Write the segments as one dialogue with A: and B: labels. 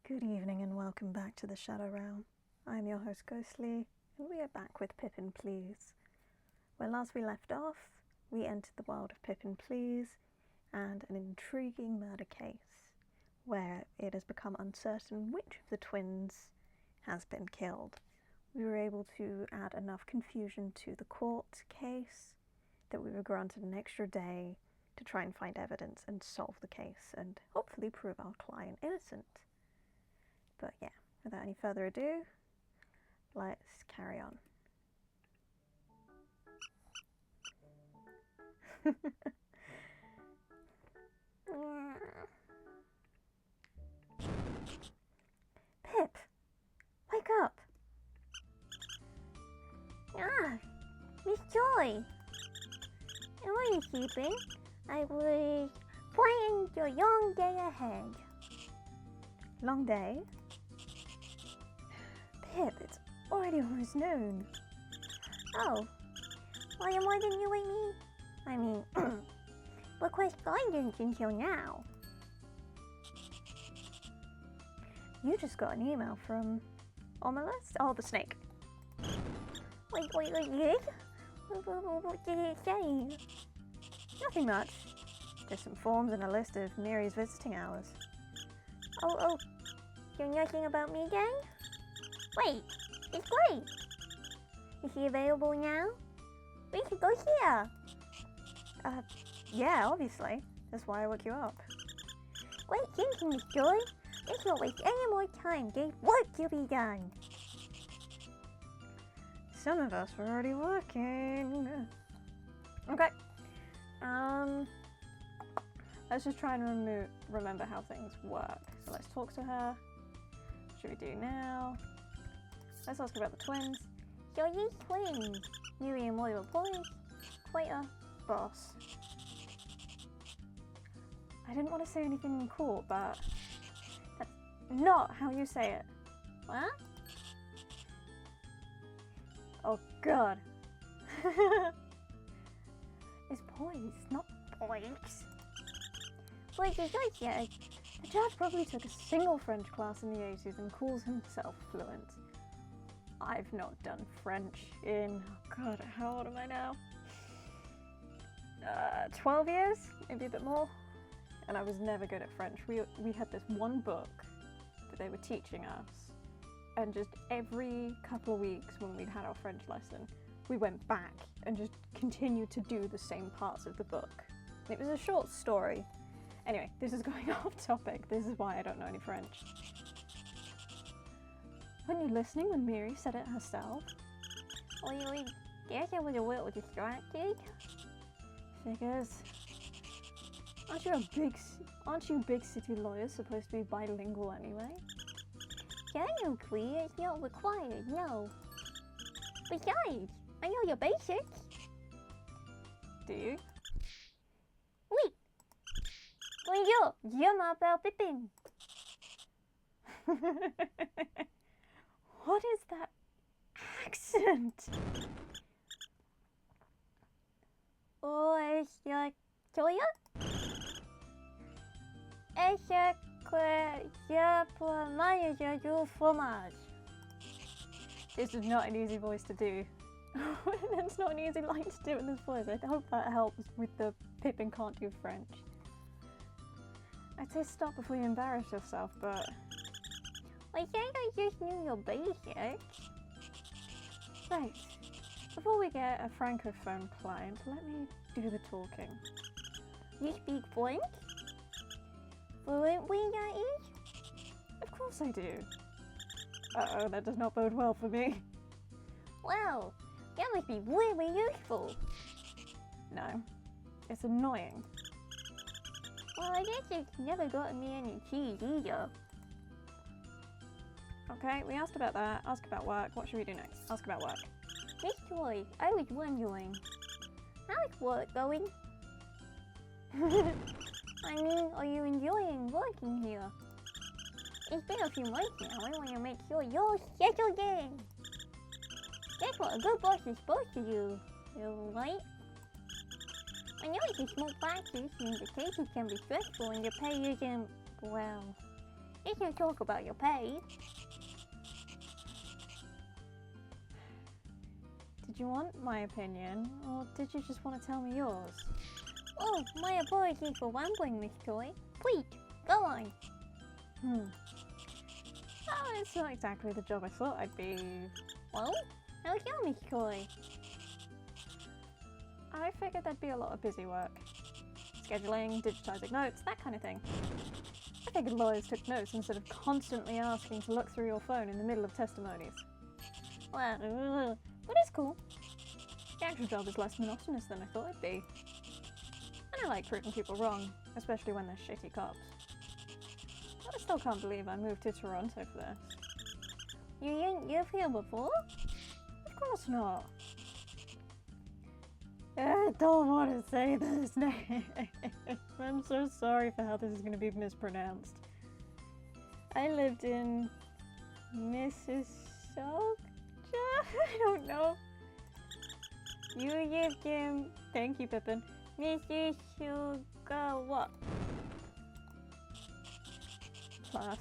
A: Good evening and welcome back to the Shadow Realm. I am your host Ghostly, and we are back with Pippin Please. Where last we left off, we entered the world of Pippin Please and an intriguing murder case, where it has become uncertain which of the twins has been killed. We were able to add enough confusion to the court case that we were granted an extra day to try and find evidence and solve the case and hopefully prove our client innocent. But yeah, without any further ado, let's carry on. Pip, wake up!
B: Ah, Miss Joy. How are you keeping? I was planning your long day ahead.
A: Long day? Pip, it's already almost noon.
B: Oh, why didn't you wake me? I mean, request guidance until now.
A: You just got an email from Omelus? Oh, the snake.
B: Wait, yes? What did it say?
A: Nothing much. Just some forms and a list of Miri's visiting hours.
B: Oh, you're nothing about me again? Wait, it's great. Is she available now? We should go here.
A: Yeah, obviously. That's why I woke you up.
B: Great thinking, Miss Joy. Let's not waste any more time. There's work to be done.
A: Some of us were already working. Okay. Let's just try and remember how things work. So let's talk to her. What should we do now? Let's ask about the twins.
B: So these twins, Miri and Moira boys,
A: Quite a boss. I didn't want to say anything in court, but that's not how you say it.
B: what?
A: Oh god. It's boys, not boys.
B: Wait, is that yet?
A: The judge probably took a single French class in the 80s and calls himself fluent. I've not done French in, oh god, how old am I now? 12 years, maybe a bit more. And I was never good at French. We had this one book that they were teaching us, and just every couple of weeks when we'd had our French lesson, we went back and just continued to do the same parts of the book. It was a short story. Anyway, this is going off topic. This is why I don't know any French. Weren't you listening when Miri said it herself?
B: Wait, guess I was a little distracted.
A: Figures. Aren't you big city lawyers supposed to be bilingual anyway?
B: Technically, it's not required, no. Besides, I know your basics.
A: Do you?
B: Oui. Bonjour, je m'appelle Pippin.
A: What is that accent?
B: Est-ce Toya? Est-ce que je peux manger du fromage?
A: This is not an easy voice to do. It's not an easy line to do in this voice. I hope that helps with the Pippin can't do French. I'd say stop before you embarrass yourself, but...
B: I think I just knew your basics.
A: Right. Before we get a francophone client, let me do the talking.
B: You speak French? Fluently, that is?
A: Of course I do. Uh-oh, that does not bode well for me.
B: Wow, that must be really useful.
A: No, it's annoying.
B: Well, I guess it's never gotten me any cheese either.
A: Okay, we asked about that. Ask about work. What should we do next? Ask about work.
B: Miss Joy, I was wondering, how's work going? I mean, are you enjoying working here? It's been a few months now. I want to make sure you're settled in. That's what a good boss is supposed to do, right? I know it's a small practice and the cases can be stressful and the pay isn't, well, Let's not talk about your pay.
A: Did you want my opinion, or did you just want to tell me yours?
B: Oh, my apologies for rambling, Miss Joy. Please, go on.
A: Oh, it's not exactly the job I thought I'd be.
B: Well, how's your Miss Joy?
A: I figured there'd be a lot of busy work. Scheduling, digitizing notes, that kind of thing. I figured lawyers took notes instead of constantly asking to look through your phone in the middle of testimonies.
B: Well, but it's cool.
A: The actual job is less monotonous than I thought it'd be. And I like proving people wrong, especially when they're shitty cops. I still can't believe I moved to Toronto for this.
B: You didn't live here before?
A: Of course not. I don't want to say this name. I'm so sorry for how this is going to be mispronounced. I lived in Mississauga? I don't know.
B: You lived in
A: Thank you, Pippin.
B: Mississauga what?
A: Plus,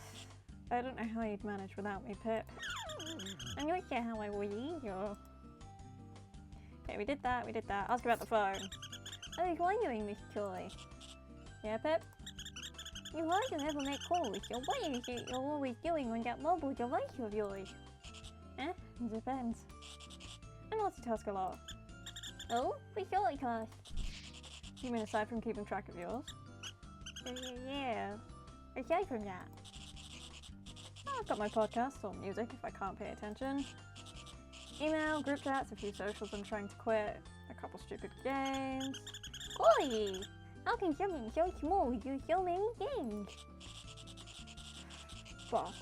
A: I don't know how you'd manage without me, Pip.
B: I'm not sure how I would either.
A: Okay, we did that. Ask about the phone.
B: I was wondering, Miss Joy.
A: Yeah, Pip?
B: You hardly ever make calls, so what is it you're always doing on that mobile device of yours?
A: It depends. I multitask a lot.
B: Oh, we short task.
A: You mean aside from keeping track of yours?
B: Yeah. Aside from that.
A: I've got my podcasts or music if I can't pay attention. Email, group chats, a few socials I'm trying to quit, a couple stupid games.
B: Golly! How can something so small do so many things?
A: Boss,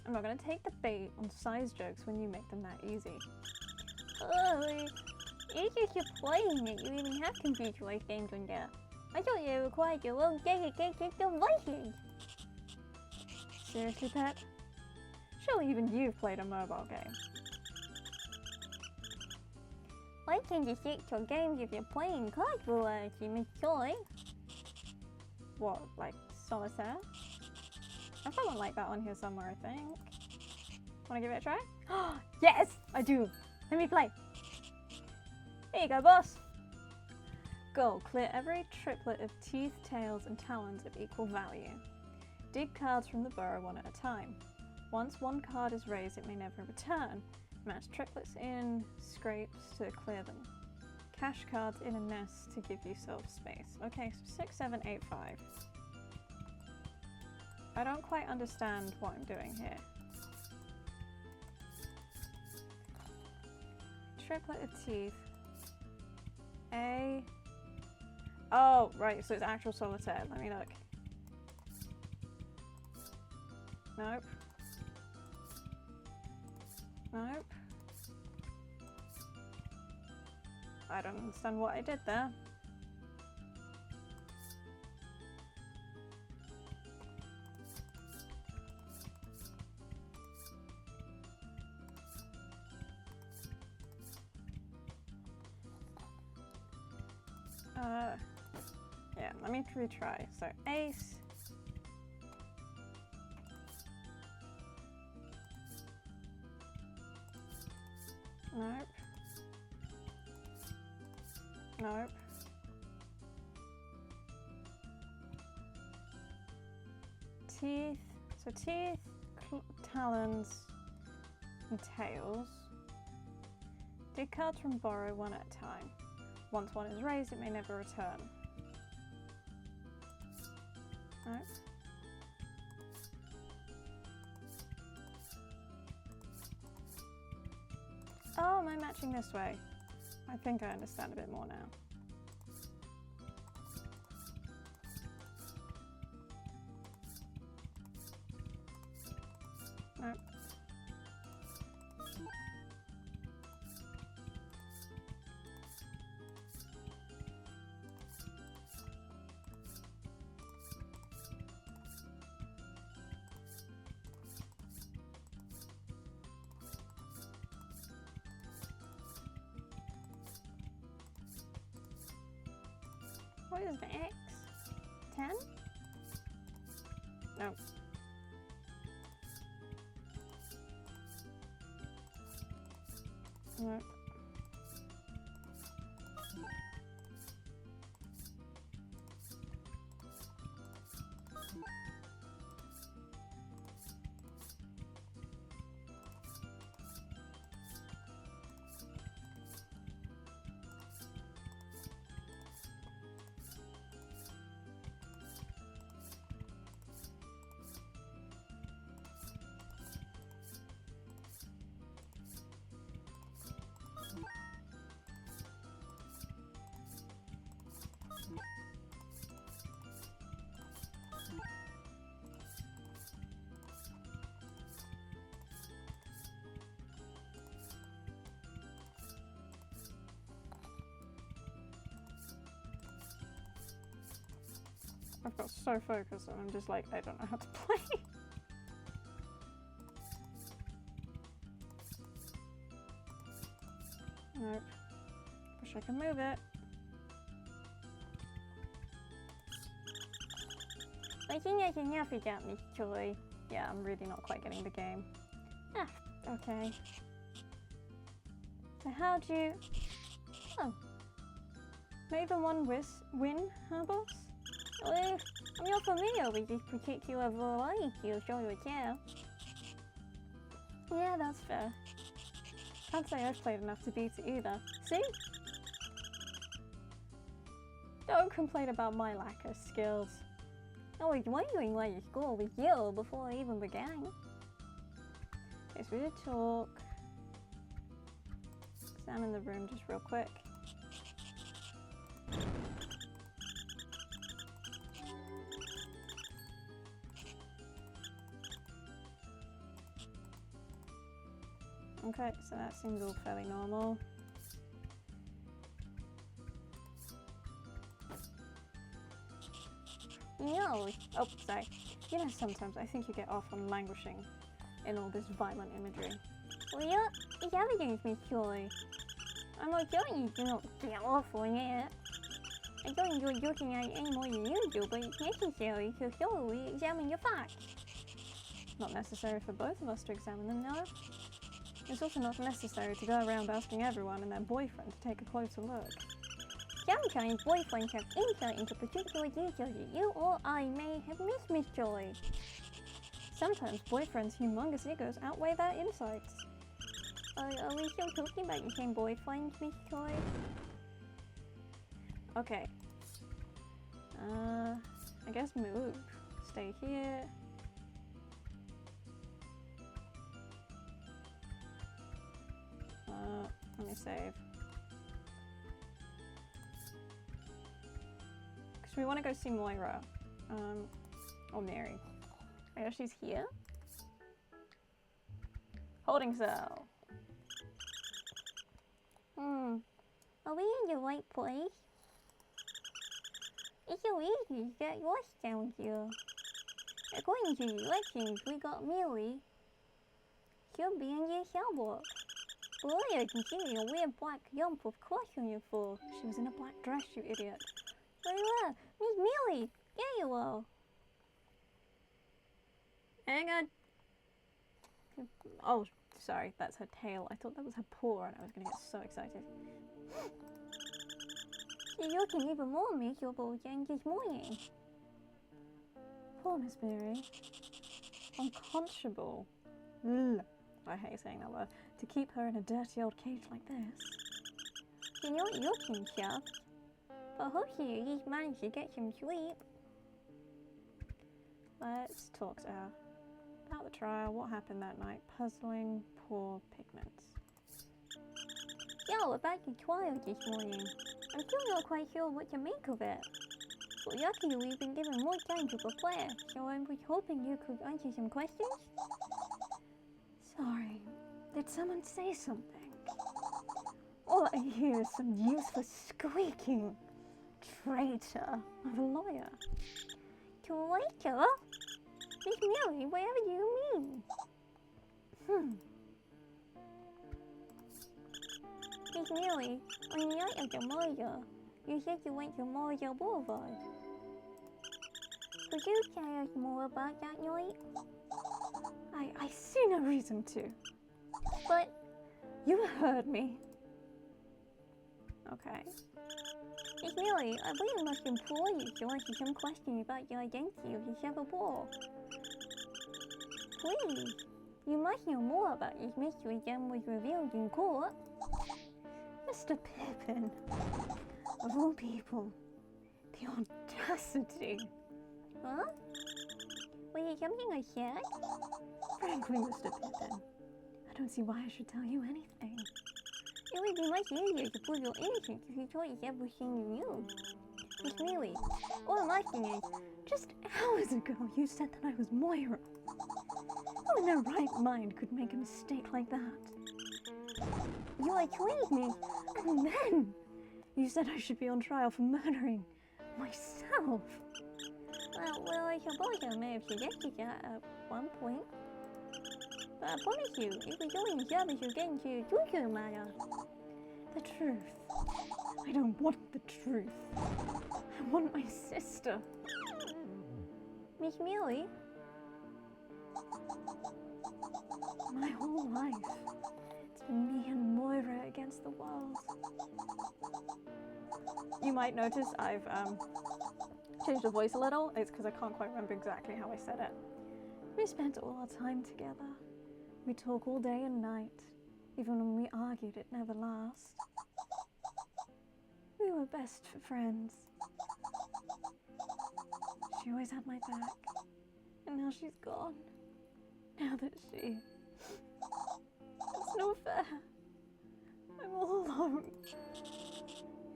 A: I'm not going to take the bait on size jokes when you make them that easy.
B: Oh, it's just surprising that you even have computerized games on there. I thought they required your own dedicated devices.
A: Seriously, Pep? Surely even you've played a mobile game.
B: I tend to stick to games if you're playing card variety, Miss Joy.
A: What, like solitaire? I've got one like that on here somewhere, I think. Want to give it a try? Yes, I do. Let me play. Here you go, boss. Goal, clear every triplet of teeth, tails, and talons of equal value. Dig cards from the burrow one at a time. Once one card is raised, it may never return. Match triplets in scrapes to clear them. Cash cards in a nest to give yourself space. Okay, so 6, 7, 8, 5. I don't quite understand what I'm doing here. Triplet of teeth. A. Oh, right, so it's actual solitaire. Let me look. Nope. Nope. I don't understand what I did there. Yeah, let me retry. So ace. Nope. Nope. Teeth. So teeth, talons, and tails. Dig cards from borrow one at a time. Once one is raised, it may never return. Nope. Oh, am I matching this way? I think I understand a bit more now. Nope.
B: What is the X? 10?
A: Nope. Nope. I've got so focused and I'm just like, I don't know how to play. Nope. Wish I could move it.
B: I think that's enough of that, Miss Joy.
A: Yeah, I'm really not quite getting the game. Ah, okay. So how do you... Oh. May the one win, huh, boss?
B: Well, I'm not familiar with this particular variety of solitaire.
A: Yeah, that's fair. Can't say I've played enough to beat it either. See? Don't complain about my lack of skills.
B: I was wondering why the score was 0 before I even began.
A: Okay, so we did talk. Examine the room just real quick. Okay, so that seems all fairly normal.
B: No.
A: Oh, sorry. You know, sometimes I think you get off on languishing in all this violent imagery.
B: Well, yeah, it's evidence, Miss Joy. I'm not telling you to not get off on it. I don't enjoy looking at it any more than you do, but it's necessary to thoroughly examine the facts.
A: Not necessary for both of us to examine them, no. It's also not necessary to go around asking everyone and their boyfriend to take a closer look.
B: Sometimes boyfriends have insight into particular details that you or I may have missed, Miss Joy.
A: Sometimes boyfriends' humongous egos outweigh their insights.
B: Are we still talking about the same boyfriend, Miss Joy?
A: Okay. I guess move. Stay here. Let me save. Because we want to go see Moira. Or Mary. Oh, she's here. Holding cell.
B: Are we in the right place? It's so easy to get lost down here. According to the directions we got Millie, she'll be in the cell block. Boy, I can see a weird black lump of crush on your floor.
A: She was in a black dress, you idiot.
B: There you are! Miss Millie! There you are!
A: Hang on. Oh, sorry, that's her tail. I thought that was her paw and I was going to get so excited.
B: She's looking even more miserable than this morning.
A: Poor Miss Mary. Unconscionable. I hate saying that word. To keep her in a dirty old cage like this.
B: She's not looking soft, but hopefully at least managed to get some sleep.
A: Let's talk to her. About the trial, what happened that night? Puzzling poor pigments.
B: So, about the trial this morning. I'm still not quite sure what to make of it. But luckily we've been given more time to prepare, so I was hoping you could answer some questions?
A: Sorry, did someone say something? All I hear is some useless squeaking. Traitor of a lawyer.
B: Traitor? Miss Mary, whatever do you mean? Miss Mary, on the night of the murder, you said you went to Murder Boulevard. Could you tell us more about that night?
A: I see no reason to.
B: But You heard me. Okay. Miss Millie, I really must implore you to answer some questions about the identity of the severed ball. Please, you must know more about this mystery than was revealed in court.
A: Mr. Pippin, of all people, the audacity.
B: Huh? Was it something I said?
A: Frankly, Mr. Pippin, I don't see why I should tell you anything.
B: It would be much easier to prove your innocence if you told us everything you knew. Miss Millie, all I'm asking is,
A: just hours ago you said that I was Moira. Who in their right mind could make a mistake like that?
B: you accused me,
A: And then you said I should be on trial for murdering myself.
B: Well, I suppose I may have suggested that at one point. But I promise you, it was all in the service of getting to the truth of the matter.
A: The truth. I don't want the truth. I want my sister.
B: Miss Millie?
A: My whole life, it's been me and Moira against the world. You might notice I've changed the voice a little. It's because I can't quite remember exactly how I said it. We spent all our time together. We talk all day and night. Even when we argued, it never lasts. We were best friends. She always had my back. And now she's gone. Now that she... It's no fair. I'm all alone.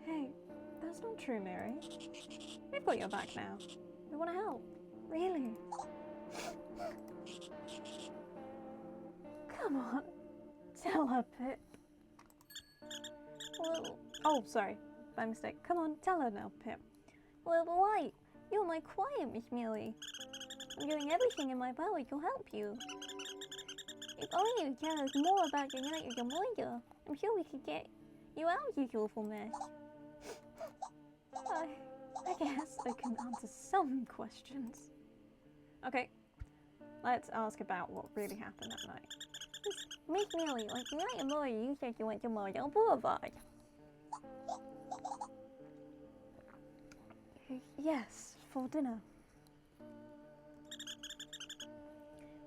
A: Hey, that's not true, Mary. We've got your back now. We want to help. Really. Come on. Tell her, Pip.
B: Well,
A: Oh, sorry. By mistake. Come on, tell her now, Pip.
B: well, why? You're my client, Miss Millie. I'm doing everything in my power to help you. If only you tell us more about the night of the murder, I'm sure we could get you out of this awful mess.
A: I guess I can answer some questions. Okay, let's ask about what really happened that night.
B: Miss Millie, like the night of murder, you said you went to Murder Boulevard.
A: Yes, for dinner.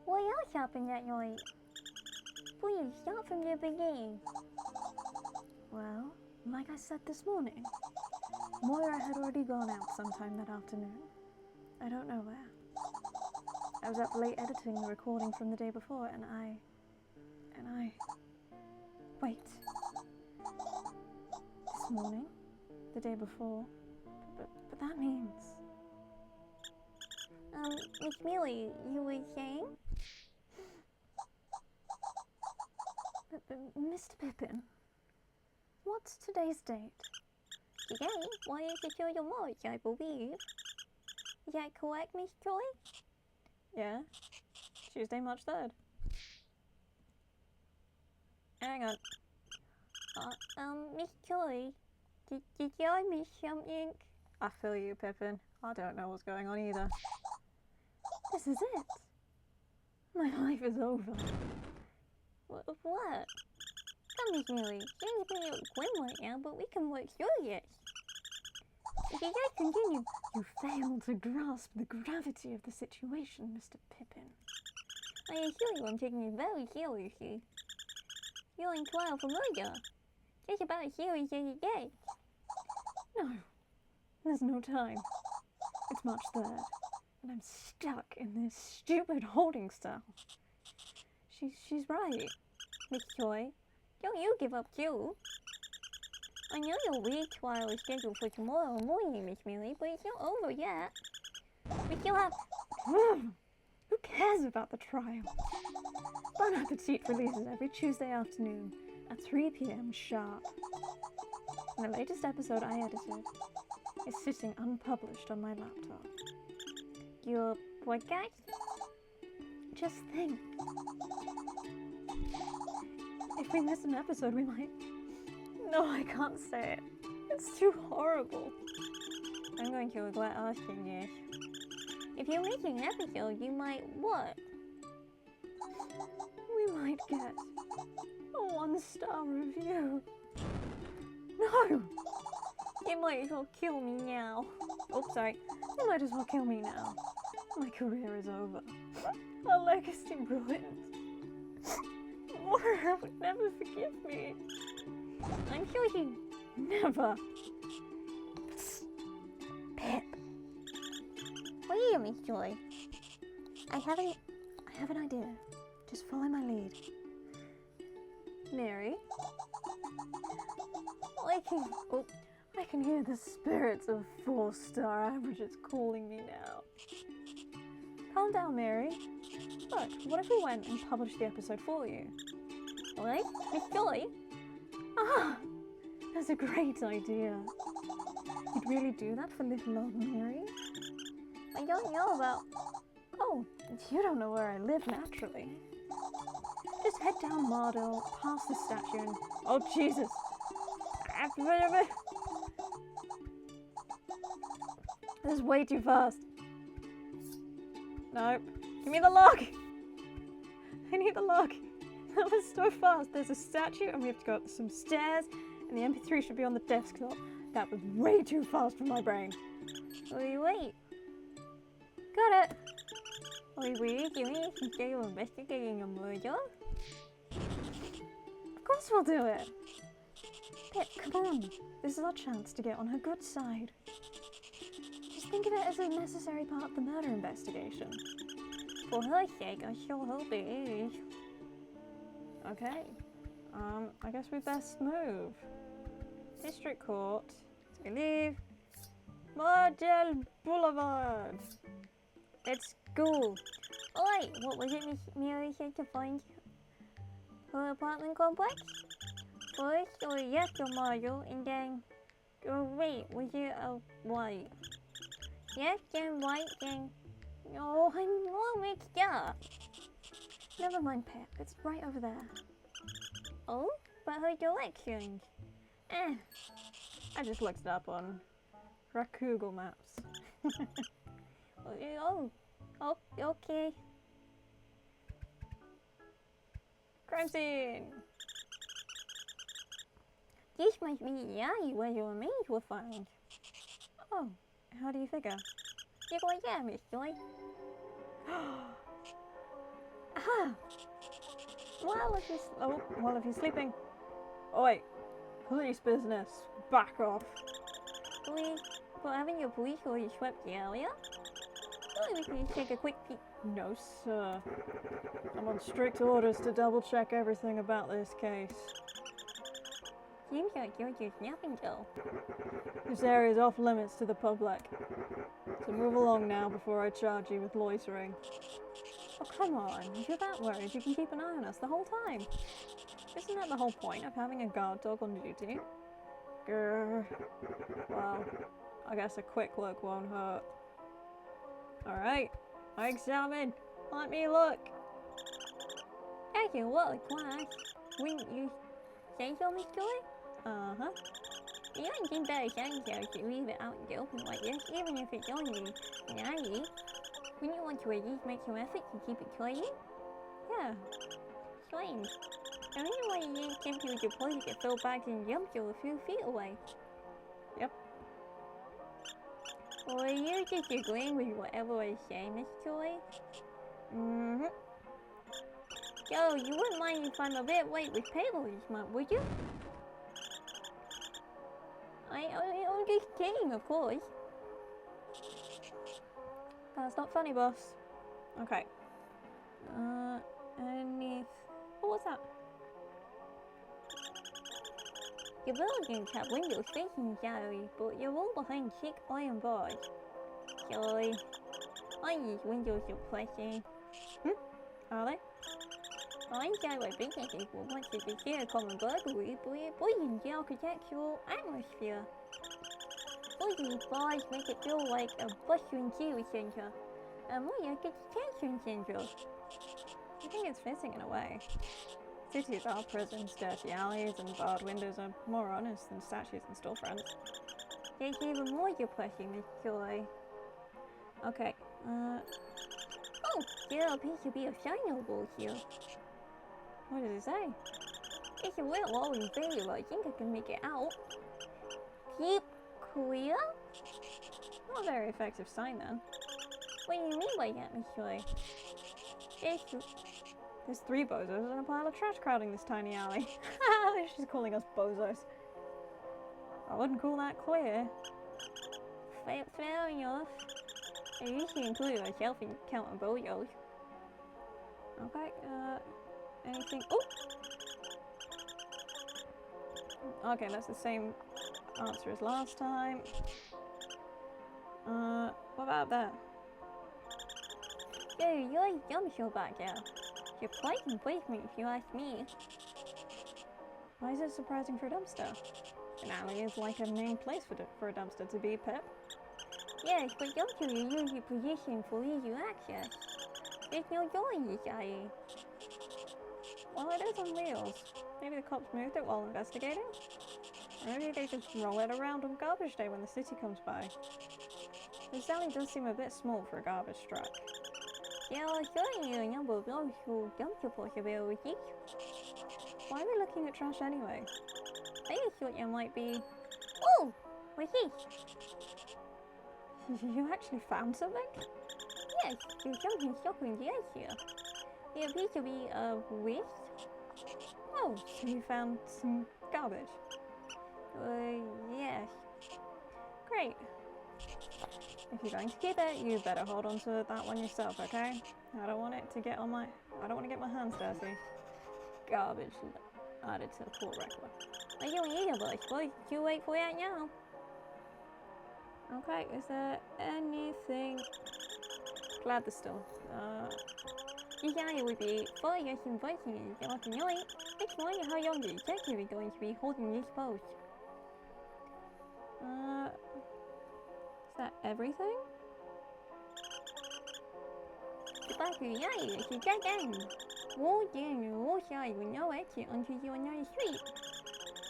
B: What else happened that night? Please, start from the beginning.
A: Well, like I said this morning, Moira had already gone out sometime that afternoon. I don't know where. I was up late editing the recording from the day before, and I... Wait. This morning? The day before? But that means...
B: Miss Millie, you were saying?
A: But Mr. Pippin, what's today's date?
B: Today, why is it your March, I believe? Is that correct, Miss Joy?
A: Yeah, Tuesday, March 3rd. Hang on.
B: Miss Joy, did I miss something?
A: I feel you, Pippin. I don't know what's going on either. This is it. My life is over.
B: What? Come, Miss Millie, things may look grim right now, but we can work through this. If you guys continue,
A: You fail to grasp the gravity of the situation, Mr. Pippin.
B: I assure you I'm taking it very seriously. You're on trial for murder. Just about as serious as it gets.
A: No, there's no time. It's March 3rd, and I'm stuck in this stupid holding cell. She's right.
B: Miss Joy, don't you give up too. I know your retrial is scheduled for tomorrow morning, Miss Millie, but it's not over yet. We still have...
A: Who cares about the trial? Bon Appetit releases every Tuesday afternoon at 3 p.m. sharp. And the latest episode I edited is sitting unpublished on my laptop.
B: your podcast.
A: Just think. If we miss an episode, we might... No, I can't say it. It's too horrible.
B: I'm going to regret asking this. If you're making an episode, you might what?
A: We might get A 1-star review. No!
B: You might as well kill me now.
A: Oh, sorry. You might as well kill me now. My career is over. Our legacy ruined. Warner would never forgive me.
B: I'm sure you
A: Never. Pip.
B: What are you, Miss Joy?
A: I have an idea. Just follow my lead. Mary? I can hear the spirits of 4-star averages calling me now. Calm down, Mary. Look, what if we went and published the episode for you?
B: What? Miss Joy?
A: Ah, that's a great idea. You'd really do that for little old Mary?
B: I don't know about...
A: Oh, you don't know where I live naturally. Just head down Mardell, past the statue and... Oh, Jesus! This is way too fast. Nope. Give me the log! I need the log. That was so fast. There's a statue and we have to go up some stairs and the MP3 should be on the desktop. That was way too fast for my brain.
B: Wait.
A: Got it.
B: Were you doing this instead of investigating a murder?
A: Of course we'll do it. Pip, come on. This is our chance to get on her good side. Just think of it as a necessary part of the murder investigation.
B: For her sake, I sure hope it is.
A: Okay. I guess we best move. District Court. So we leave Mardell Boulevard. Let's go.
B: Alright, what was it Miss Mary said to find her apartment complex? First, or left a model, and then... Oh wait, was it a white? Left and white, then... Oh, I'm all mixed up.
A: Never mind, Pip. It's right over there.
B: Oh, but her directions.
A: I just looked it up on Google Maps.
B: Oh, okay.
A: Crime scene!
B: This must be the alley where your remains were found.
A: Oh, how do you figure?
B: Just like that, Miss Joy.
A: Ah! Well, if he's sleeping. Oi! Police business. Back off.
B: Police? For having your police already swept the area? Oh, we can just take a quick peek.
A: No, sir. I'm on strict orders to double check everything about this case.
B: Seems like you're just napping though.
A: This area is off limits to the public. So move along now before I charge you with loitering. Oh, come on. If you're that worried, you can keep an eye on us the whole time. Isn't that the whole point of having a guard dog on duty? Grr. Well, I guess a quick look won't hurt. Alright, I examine. Let me look.
B: That's a lot of class. Wouldn't you say so, Miss Joy?
A: Uh-huh.
B: You don't think better sounds out to leave it out in the open like this, even if it's only an alley. Wouldn't you want to at least make some effort to keep it tidy?
A: Yeah.
B: Strange. I wonder why you didn't simply deposit your fill bags and jump you a few feet away.
A: Yep.
B: Or are you just agreeing with whatever I say, Miss Joy?
A: Mm-hmm.
B: Yo, you wouldn't mind if I'm a bit late with payroll this month, would you? I'm just kidding, of course.
A: That's not funny, boss. Okay. Any... Oh, what's that?
B: Your buildings have windows facing the gallery, but you're all behind thick iron bars. Sorry. These windows are pressing.
A: Are they?
B: I understand why businesses will want to consider common burglary, but it poisons the architectural atmosphere. All these bars make it feel like a bustling city centre, and more like a detention centre.
A: I think it's fitting in a way. Cities are prisons, dirty alleys and barred windows are more honest than statues and storefronts.
B: There's even more depressing, Miss Joy.
A: Okay,
B: Oh, there appears to be a sign board here.
A: what does it say?
B: It's a little low in video, but I think I can make it out. Keep clear?
A: Not a very effective sign then.
B: What do you mean by that, Miss Joy?
A: There's 3 bozos and a pile of trash crowding this tiny alley. She's calling us bozos. I wouldn't call that clear.
B: Fair enough. I usually include myself in counting bozos.
A: Okay, anything? Oh! Okay, that's the same answer as last time. What about that?
B: Yo, you're a dumb show back there. You're quite complacent if you ask me.
A: Why is it surprising for a dumpster? An alley is like a main place for a dumpster to be, Pip.
B: Yes, but don't you use your position for easy access? There's no door in this alley.
A: Well, it is on wheels. Maybe the cops moved it while investigating? Or maybe they just roll it around on garbage day when the city comes by. This alley does seem a bit small for a garbage truck.
B: There are certainly a number of logical dumpster possibilities.
A: Why are we looking at trash anyway?
B: I just thought there might be... Oh! What's this?
A: You actually found something?
B: Yes, there's something stuck in the ice here. It appears to be a wrist.
A: Oh, so you found some garbage?
B: Yes.
A: Great. If you're going to keep it, you better hold on to that one yourself, okay? I don't want it to get on I don't want to get my hands dirty. Garbage added to the court record.
B: I don't either, but I suppose you wait for that now.
A: Okay, is there anything... Glad there's still...
B: This alley would be far less inviting than tonight. Let's wonder how long the detective is going to be holding this post.
A: Is that everything?
B: The back of the alley is a dead end. Walled in on all sides with no exit until you're on the street.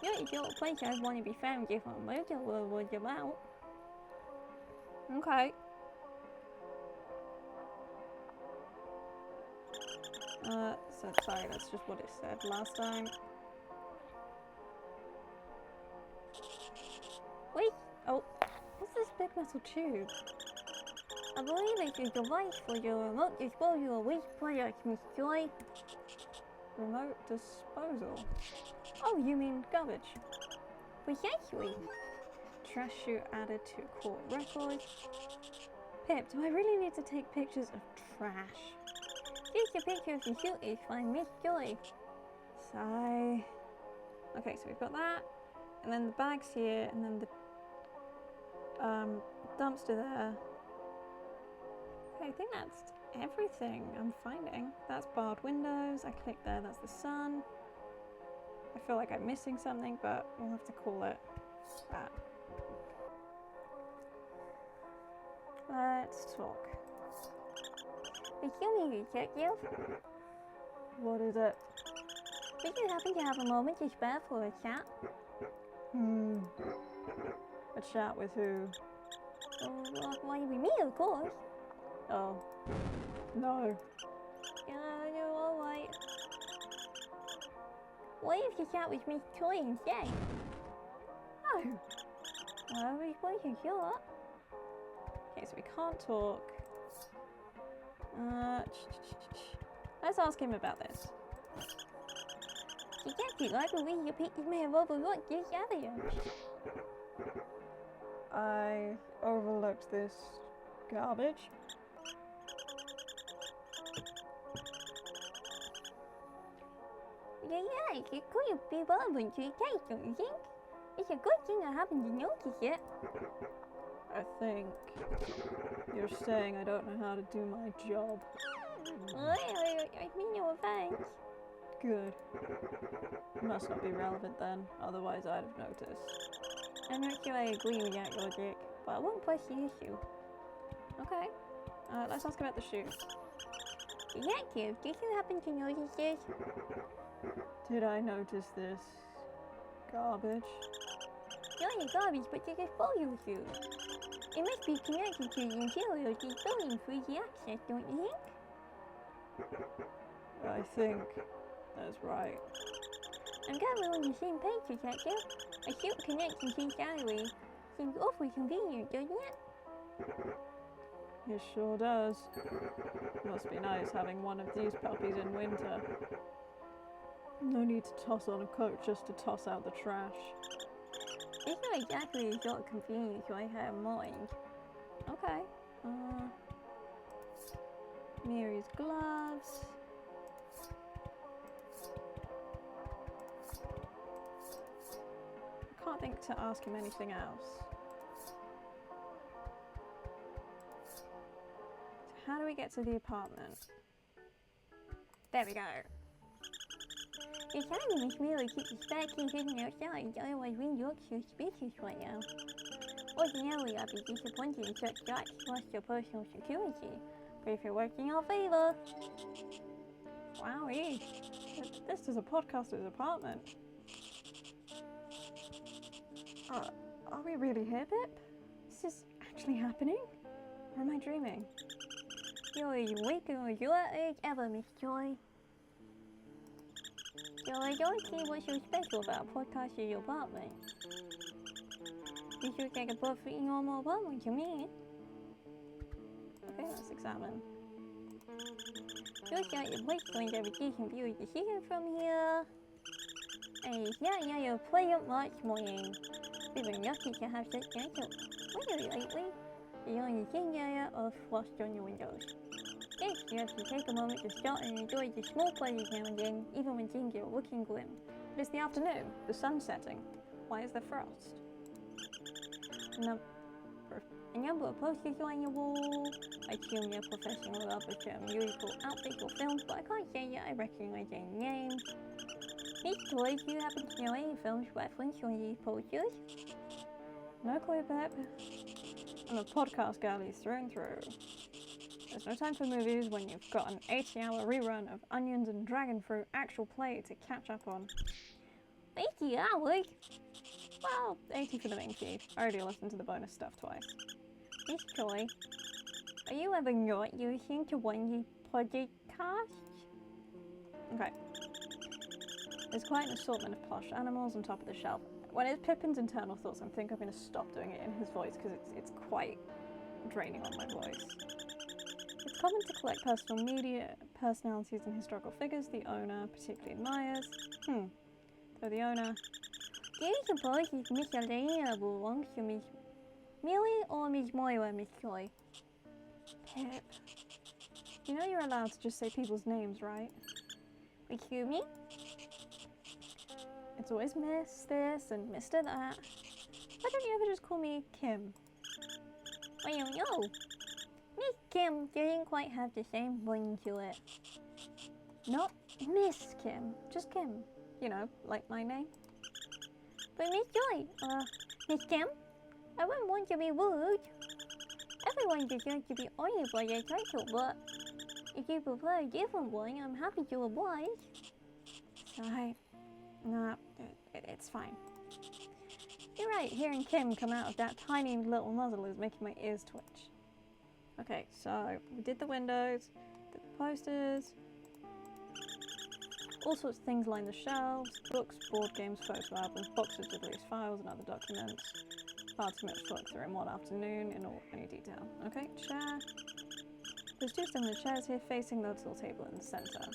B: Not the sort of place I'd want to be found if a murder was about.
A: Okay. So sorry, that's just what it said last time.
B: Wait,
A: oh, what's this big metal tube?
B: I believe it's a device for the remote disposal of waste products, Miss Joy.
A: Remote disposal? Oh, you mean garbage?
B: Precisely.
A: Trash chute added to court records. Pip, do I really need to take pictures of trash?
B: Just a picture of the chute is fine, Miss Joy.
A: Sigh. Okay, so we've got that, and then the bags here, and then the dumpster there. Okay, I think that's everything I'm finding. That's barred windows. I click there, that's the sun. I feel like I'm missing something, but we'll have to call it that. Let's talk.
B: Excuse me, detective.
A: What is it?
B: Would you happen to have a moment to spare for a chat?
A: A chat with who?
B: Why with me, of course.
A: Oh. No.
B: You're alright. What if the chat was Miss Joy instead?
A: No.
B: Well, we wasn't sure.
A: Okay, so we can't talk. Let's ask him about this.
B: Detective, I believe your pictures may have overlooked this evidence.
A: I overlooked this garbage.
B: Yeah, it could be relevant to the case, don't you think? It's a good thing I happened to notice it.
A: I think you're saying I don't know how to do my job.
B: I mean no offense.
A: Good. Must not be relevant then, otherwise I'd have noticed.
B: I'm not sure I agree with that logic, but I won't push the issue.
A: Okay. Let's ask about the shoes.
B: Detective, did you happen to notice this?
A: Did I notice this garbage?
B: Not the garbage, but the disposal shoes. It must be connected to the interior of this building for easy access, don't you think?
A: I think that's right.
B: I'm glad we're on the same page, Detective. A short connection to salary seems awfully convenient, doesn't it?
C: It sure does. Must be nice having one of these puppies in winter. No need to toss on a coat just to toss out the trash.
B: It's not exactly the sort of convenience I had in mind.
C: Okay. Mary's gloves. I can't think to ask him anything else. So how do we get to the apartment?
B: There we go. It's handy Miss Mary keeps the spare keys hidden outside, otherwise we look suspicious right now. Ordinarily I'd be disappointed in such acts lost your personal security, but if it works in your favour.
C: Wowie. This is a podcaster's apartment. Are we really here, Pip? Is this actually happening? Or am I dreaming?
B: You're as awake and alert as ever, Miss Joy. So I don't see what's so special about podcasting your apartment. This looks like a perfectly normal apartment to me.
C: Okay, let's examine.
B: Looks like the place going to have a decent view of the city from here. And it's not another pleasant March morning. We've been lucky to have such gentle weather lately. The only thing area of frost on the windows. Yes, you have to take a moment to stop and enjoy the small pleasures now and then, even when things are looking grim.
C: But it's the afternoon, the sun's setting. Why is there frost?
B: A number of posters on your wall. I assume they're professional rubber term musical outfits or films, but I can't say that I recognize any names. Miss Joy, do you happen to know any films referenced on these posters?
C: No clue, Pip. I'm a podcast girlie through and through. There's no time for movies when you've got an 80-hour rerun of Onions and Dragon Fruit actual play to catch up on.
B: 80 hours?
C: Well, 80 for the main feed. I already listened to the bonus stuff twice.
B: Miss Joy, are you ever not listening to one of these podcasts?
C: Okay. There's quite an assortment of plush animals on top of the shelf. When it's Pippin's internal thoughts, I think I'm going to stop doing it in his voice because it's quite draining on my voice. It's common to collect personal media, personalities and historical figures the owner particularly admires. So the owner...
B: Do you suppose this Miss Elena belongs to Miss Millie or Miss Moira, Miss Joy?
C: Pip. You know you're allowed to just say people's names, right?
B: Excuse me?
C: It's always Miss this and Mr. that. Why don't you ever just call me Kim?
B: I don't know. Miss Kim doesn't quite have the same ring to it.
C: Not Miss Kim, just Kim. You know, like my name.
B: But Miss Joy, Miss Kim, I wouldn't want to be rude. Everyone deserves to be honored by their title, but if you prefer a different one, I'm happy to oblige.
C: Sorry. Nah, it's fine. You're right, hearing Kim come out of that tiny little muzzle is making my ears twitch. Okay, so we did the windows, did the posters, all sorts of things line the shelves, books, board games, photo albums, boxes of loose files and other documents. Far too much to look through in one afternoon in any detail. Okay, chair. There's two similar chairs here facing the little table in the centre.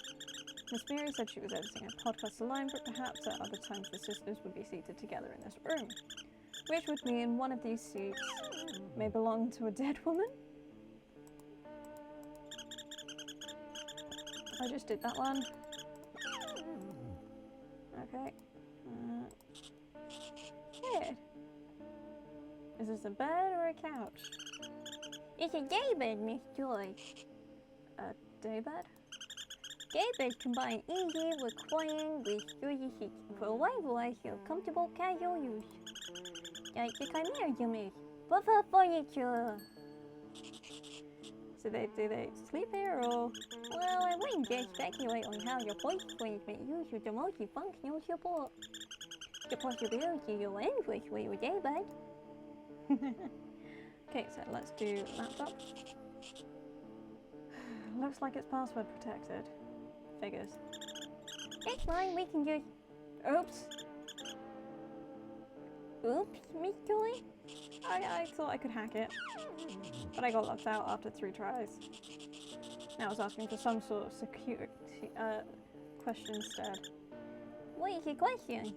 C: Miss Mary said she was editing a podcast alone, but perhaps at other times the sisters would be seated together in this room. Which would mean one of these seats may belong to a dead woman? I just did that one. Okay. Weird. Is this a bed or a couch?
B: It's a daybed, Miss Joy.
C: A daybed?
B: Daybeds combine easy, reclining with sturdy seats for a wide variety of comfortable casual use. Like the Chimera Jimmy's, but for furniture.
C: So do they sleep here or?
B: Well, I wouldn't dare speculate on how your voice placement uses the multifunctional support. The possibility you'll end with your daybed.
C: Okay, so let's do laptop. Looks like it's password protected. Figures.
B: It's fine, we can just...
C: Oops.
B: Oops, Miss Joy?
C: I thought I could hack it, but I got locked out after 3 tries. Now I was asking for some sort of security question instead.
B: What is your question?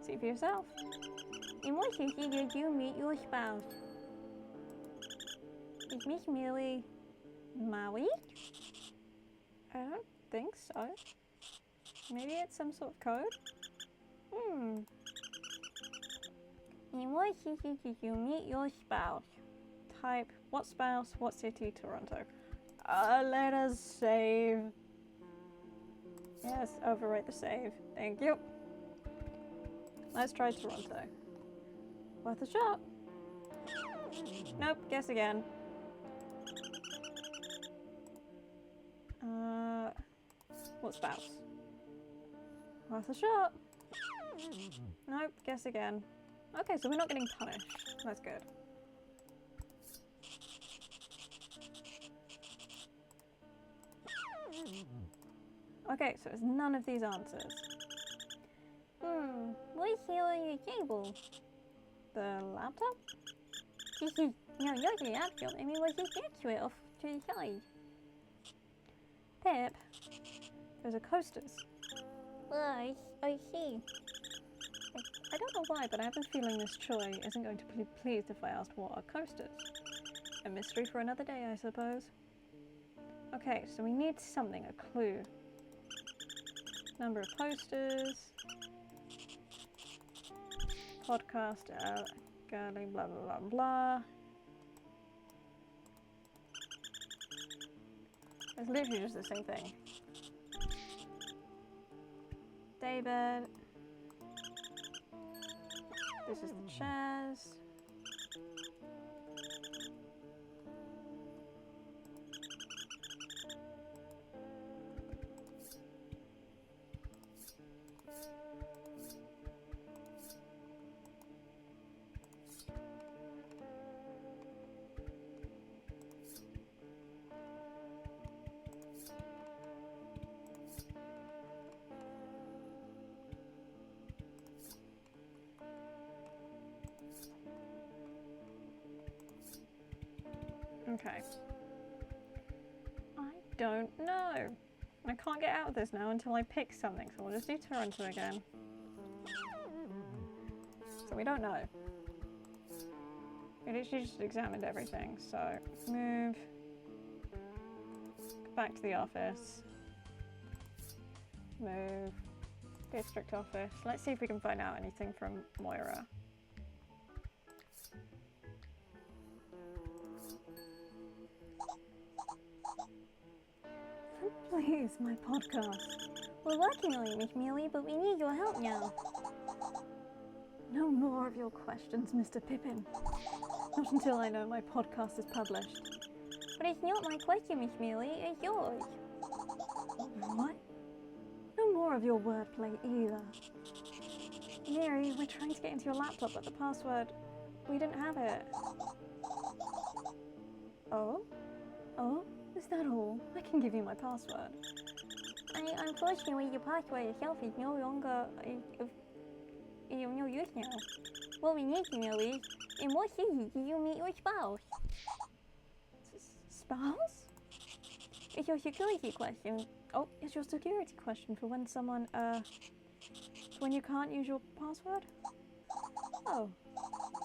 C: See for yourself.
B: In what city did you meet your spouse? Is Miss Millie married?
C: I don't think so. Maybe it's some sort of code?
B: In what city did you meet your spouse?
C: Type, what spouse, what city, Toronto. Let us save. Yes, overwrite the save. Thank you. Let's try Toronto. Worth a shot. Nope, guess again. What spouse? Worth a shot. Nope, guess again. Okay, so we're not getting punished. That's good. Okay, so it's none of these answers.
B: What is here on your table?
C: The laptop?
B: No, not the laptop. I mean, what's this next to it off to the side?
C: Pip, those are coasters.
B: I see.
C: I don't know why, but I have a feeling Miss Choi isn't going to be pleased if I asked what are coasters. A mystery for another day, I suppose. Okay, so we need something, a clue. Number of posters. Podcast, girly, blah, blah, blah, blah. It's literally just the same thing. Daybed. This is the chairs. Okay. I don't know. I can't get out of this now until I pick something, so we'll just do Toronto again. So we don't know. We literally just examined everything, so move. Go back to the office. Move. District office. Let's see if we can find out anything from Moira. Please, my podcast.
B: We're working on it, Miss Millie, but we need your help now.
C: No more of your questions, Mr. Pippin. Not until I know my podcast is published.
B: But it's not my question, Miss Millie, it's yours.
C: What? No more of your wordplay either. Mary, we're trying to get into your laptop, but the password, we didn't have it. Oh? Oh? Is that all? I can give you my password.
B: Unfortunately, your password itself is no longer of no use now. What we need to know is, in what city did you meet your spouse?
C: Spouse?
B: It's your security question.
C: Oh, it's your security question for when someone, when you can't use your password? Oh,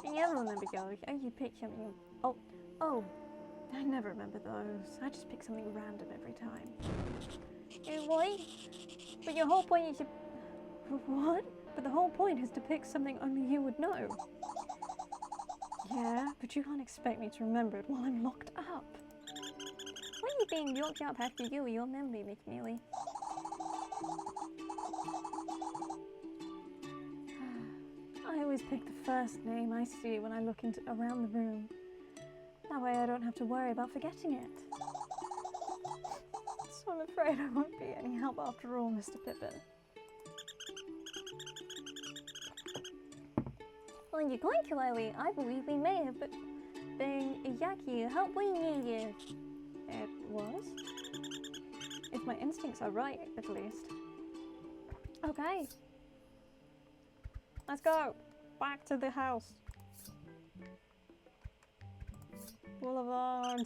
B: I never remember those. I just picked something.
C: oh, I never remember those. I just pick something random every time.
B: What? But your whole point is to...
C: What? But the whole point is to pick something only you would know. Yeah, but you can't expect me to remember it while I'm locked up.
B: What are you being locked up have to do with your memory, Miss Millie?
C: I always pick the first name I see when I look around the room. That way I don't have to worry about forgetting it. So I'm afraid I won't be any help after all, Mr. Pippin.
B: On the contrary, I believe we may have been exactly the help we needed.
C: It was? If my instincts are right, at least. Okay. Let's go! Back to the house. Boulevard.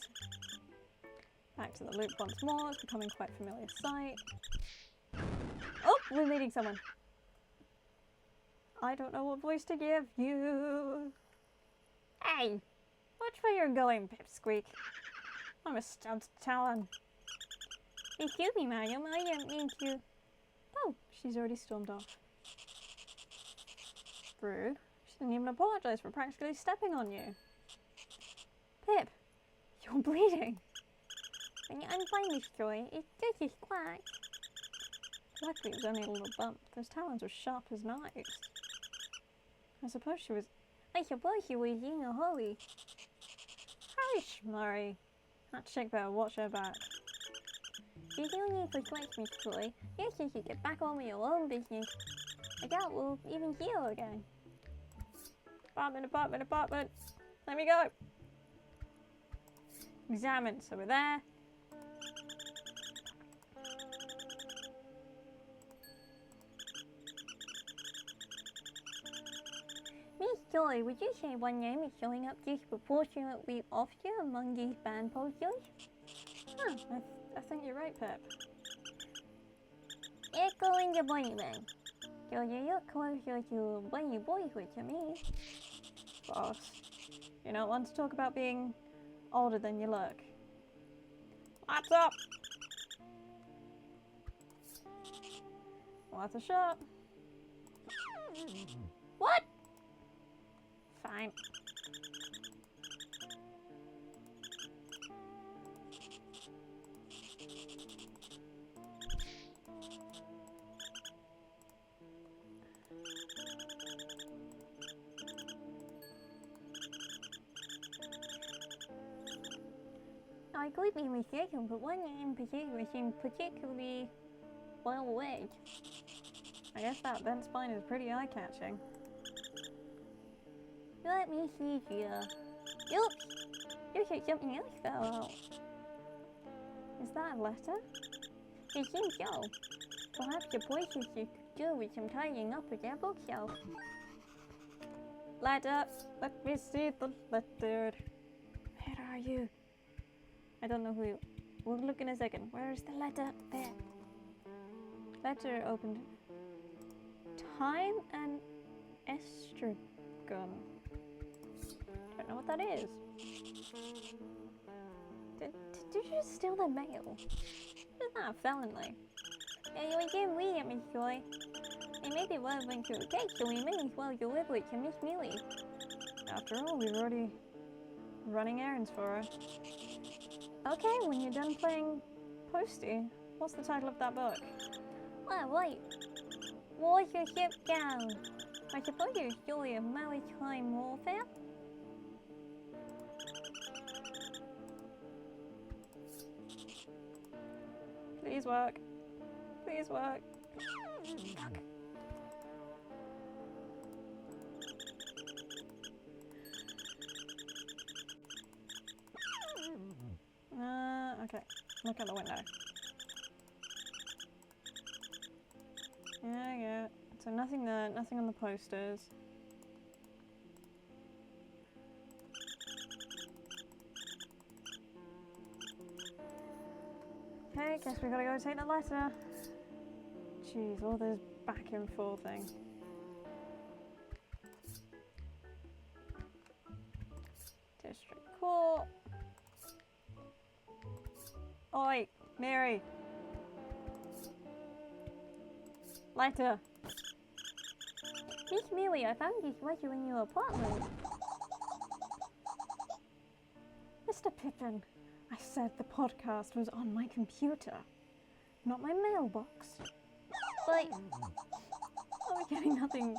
C: Back to the loop once more. It's becoming quite a familiar sight. Oh, we're meeting someone. I don't know what voice to give you. Hey, watch where you're going, Pipsqueak. I'm a stubbed talon.
B: Excuse me, madam, I didn't mean to.
C: Oh, she's already stormed off. Rude. She didn't even apologise for practically stepping on you. Pip, you're bleeding.
B: When I'm fine, Miss Joy, it's just a scratch.
C: Luckily, it was only a little bump. Those talons were sharp as knives. I suppose she was.
B: I suppose she was in a hurry.
C: Hush, Murray. That chick better watch her back.
B: There's no need for sweats, Miss Joy. Yes, you should get back on with your own business. I doubt we'll even see her again.
C: Apartment. Let me go. Examine. So we're there.
B: Miss Joy, would you say one name is showing up disproportionately often among these band posters?
C: Huh, I think you're right, Pip.
B: Echoing the bunny man. So you look closer to bunny boyhood to me.
C: Boss. You're not one to talk about being older than you look. What's up? What's a shot?
B: What?
C: Fine.
B: I could be mistaken, but one in particular seems particularly well-read.
C: I guess that bent spine is pretty eye-catching.
B: Let me see here. Oops! Looks like something else fell out.
C: Is that a letter?
B: It seems so. Perhaps the voices to do with some tidying up of their bookshelf.
C: Letter! Let me see the letter. Where are you? I don't know who you... We'll look in a second. Where is the letter? There. Letter opened. Time and estrogen. Don't know what that is. Did you just steal the mail? Isn't that felony?
B: And we didn't read it, Miss Joy. It may be relevant to the case, so we may as well deliver it to Miss Millie.
C: After all, we've already running errands for her. Okay, when you're done playing Posty, what's the title of that book?
B: Ah, right. Watership Down. I suppose it's a story of maritime warfare?
C: Please work. Please work. Fuck. Okay. Look out the window. Yeah. So nothing there, nothing on the posters. Okay, guess we gotta go take the letter. Jeez, all this back and forthing. District Court. Oi, Mary. Letter.
B: Miss Millie, I found this letter in your apartment.
C: Mr. Pippin, I said the podcast was on my computer, not my mailbox.
B: But
C: I'll be getting nothing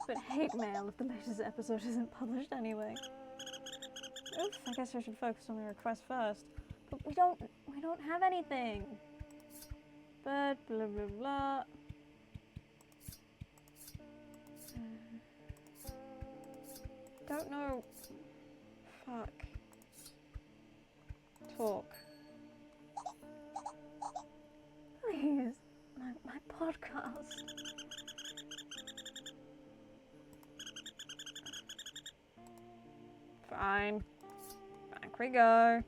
C: but hate mail if the latest episode isn't published anyway. Oof, I guess I should focus on the request first. But we don't have anything. But blah blah blah. Don't know. Fuck. Talk. Please. My podcast. Fine. Back we go.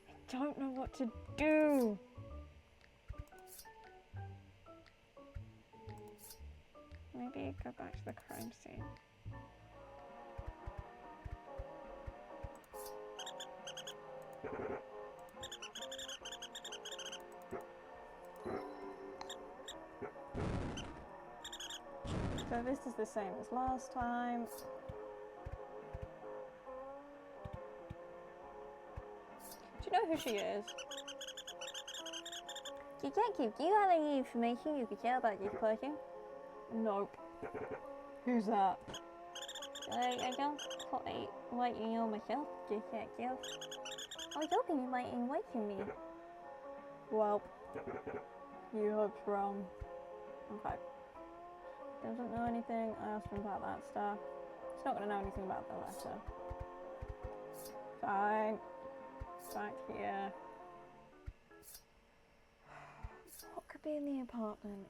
C: I don't know what to do. Maybe go back to the crime scene. So this is the same as last time. Do you know who she is?
B: Detective, do you have any information you could share about this person?
C: Nope. Who's that?
B: I don't quite know myself, Detective. I was hoping you might enlighten me.
C: Well, you hoped wrong. Okay. Doesn't know anything. I asked him about that stuff. He's not going to know anything about the letter. Fine. Back here.
A: What could be in the apartment?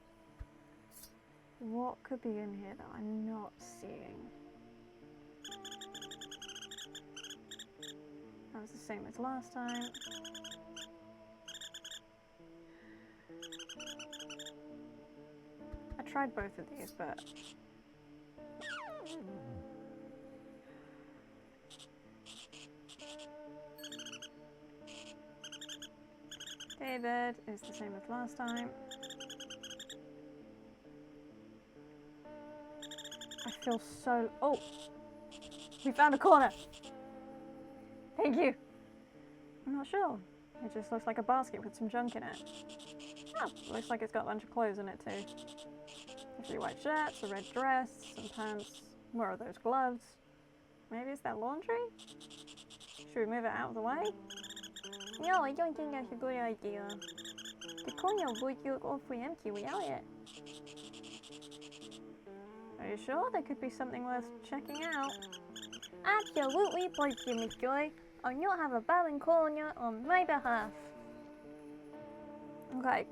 C: What could be in here that I'm not seeing? That was the same as last time. I tried both of these, but... David is the same as last time. I feel so... Oh! We found a corner! Thank you! I'm not sure. It just looks like a basket with some junk in it. Oh, looks like it's got a bunch of clothes in it too. A few white shirts, a red dress, some pants, more of those gloves. Maybe it's that laundry? Should we move it out of the way?
B: No, I don't think that's a good idea. The corner would look awfully empty without it.
C: Are you sure? There could be something worth checking out.
B: Absolutely, pleasure, Miss Joy. I'll not have a barren corner on my behalf.
C: Okay.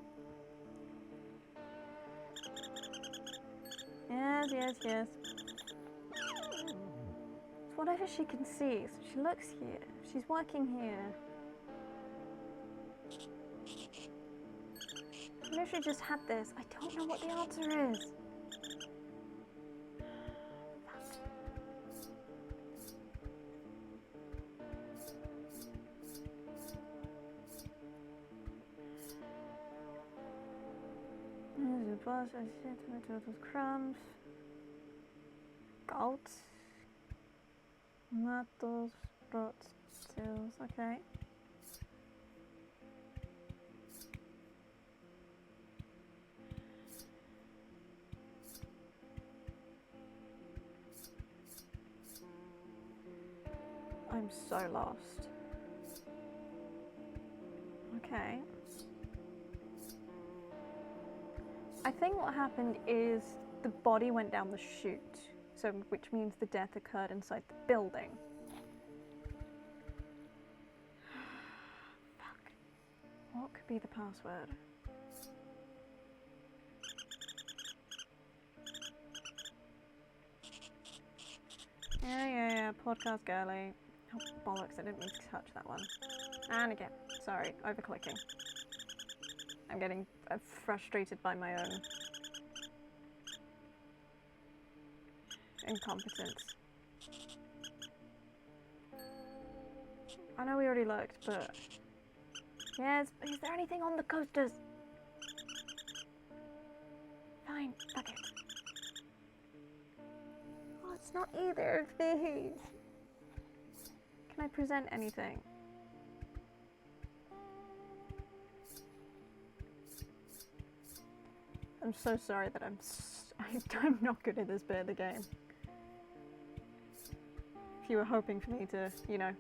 C: Yes. It's whatever she can see. So she looks here. She's working here. I know she just had this. I don't know what the answer is. There's a bus, I see tomatoes, crumbs, gold, tomatoes, brought stills, okay. I'm so lost. Okay. I think what happened is the body went down the chute, so which means the death occurred inside the building. Fuck. What could be the password? Yeah, podcast girly. Oh, bollocks, I didn't mean to touch that one. And again, sorry, over-clicking. I'm getting frustrated by my own incompetence. I know we already looked, but... Yes, is there anything on the coasters? Fine, fuck it. Oh, it's not either of these. Can I present anything? I'm so sorry that I'm not good at this bit of the game. If you were hoping for me to, you know,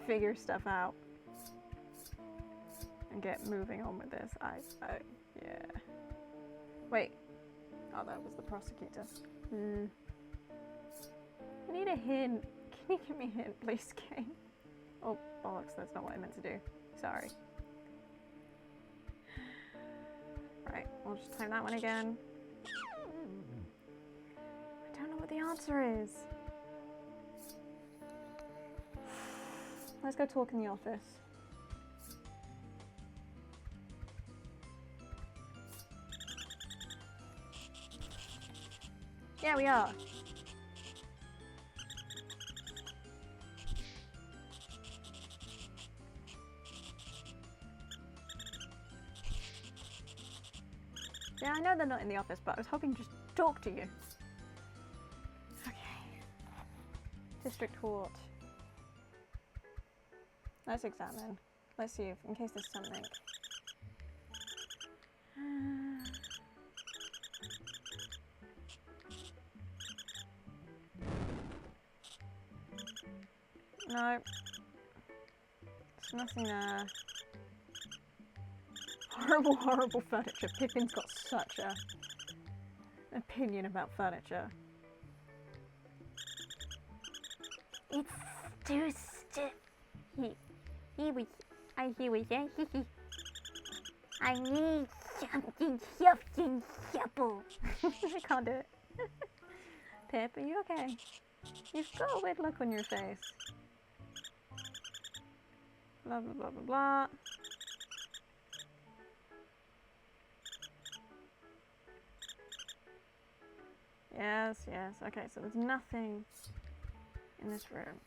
C: figure stuff out and get moving on with this, yeah. Wait. Oh, that was the prosecutor. I need a hint. Can you give me a hint, please, game? Oh, bollocks, that's not what I meant to do. Sorry. Right, we'll just time that one again. I don't know what the answer is. Let's go talk in the office. Yeah, we are. Yeah, I know they're not in the office, but I was hoping to just talk to you. Okay. District Court. Let's examine. Let's see if, in case there's something. No. There's nothing there. Horrible, horrible furniture. Pippin's got such a opinion about furniture.
B: It's too stiff. I hear what you say. I need something soft and supple.
C: I can't do it. Pip, are you okay? You've got a weird look on your face. Blah, blah, blah, blah, blah. Yes, yes. Okay, so there's nothing in this room.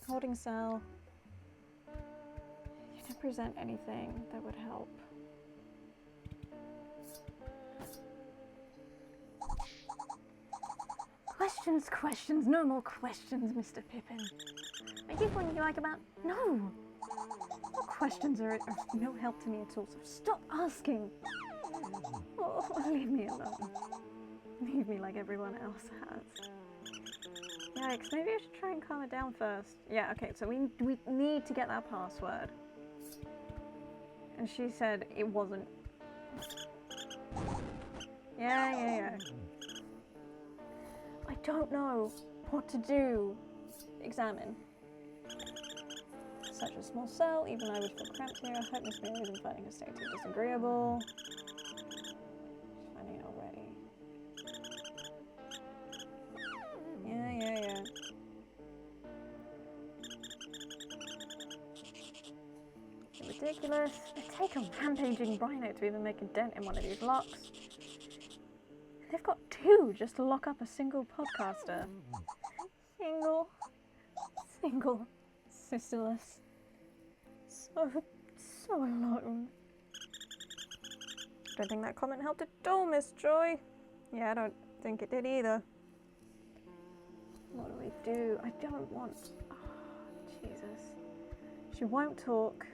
C: Holding cell. You didn't present anything that would help. Questions, questions, no more questions, Mr. Pippin.
B: I just want you like about.
C: No! What questions are no help to me at all, so stop asking! Oh, leave me alone. Leave me like everyone else has. Yikes, maybe I should try and calm it down first. Yeah, okay, so we need to get that password. And she said it wasn't. Yeah. I don't know what to do. Examine. Such a small cell, even I would feel cramped here. I hope Miss Mary isn't finding her state too disagreeable. She's finding it already. Yeah. It's ridiculous. It take a rampaging rhino to even make a dent in one of these locks. They've got two just to lock up a single podcaster. Single. Sisterless. So alone.
A: Don't think that comment helped at all, Miss Joy. Yeah, I don't think it did either.
C: What do we do? I don't want... Oh, Jesus. She won't talk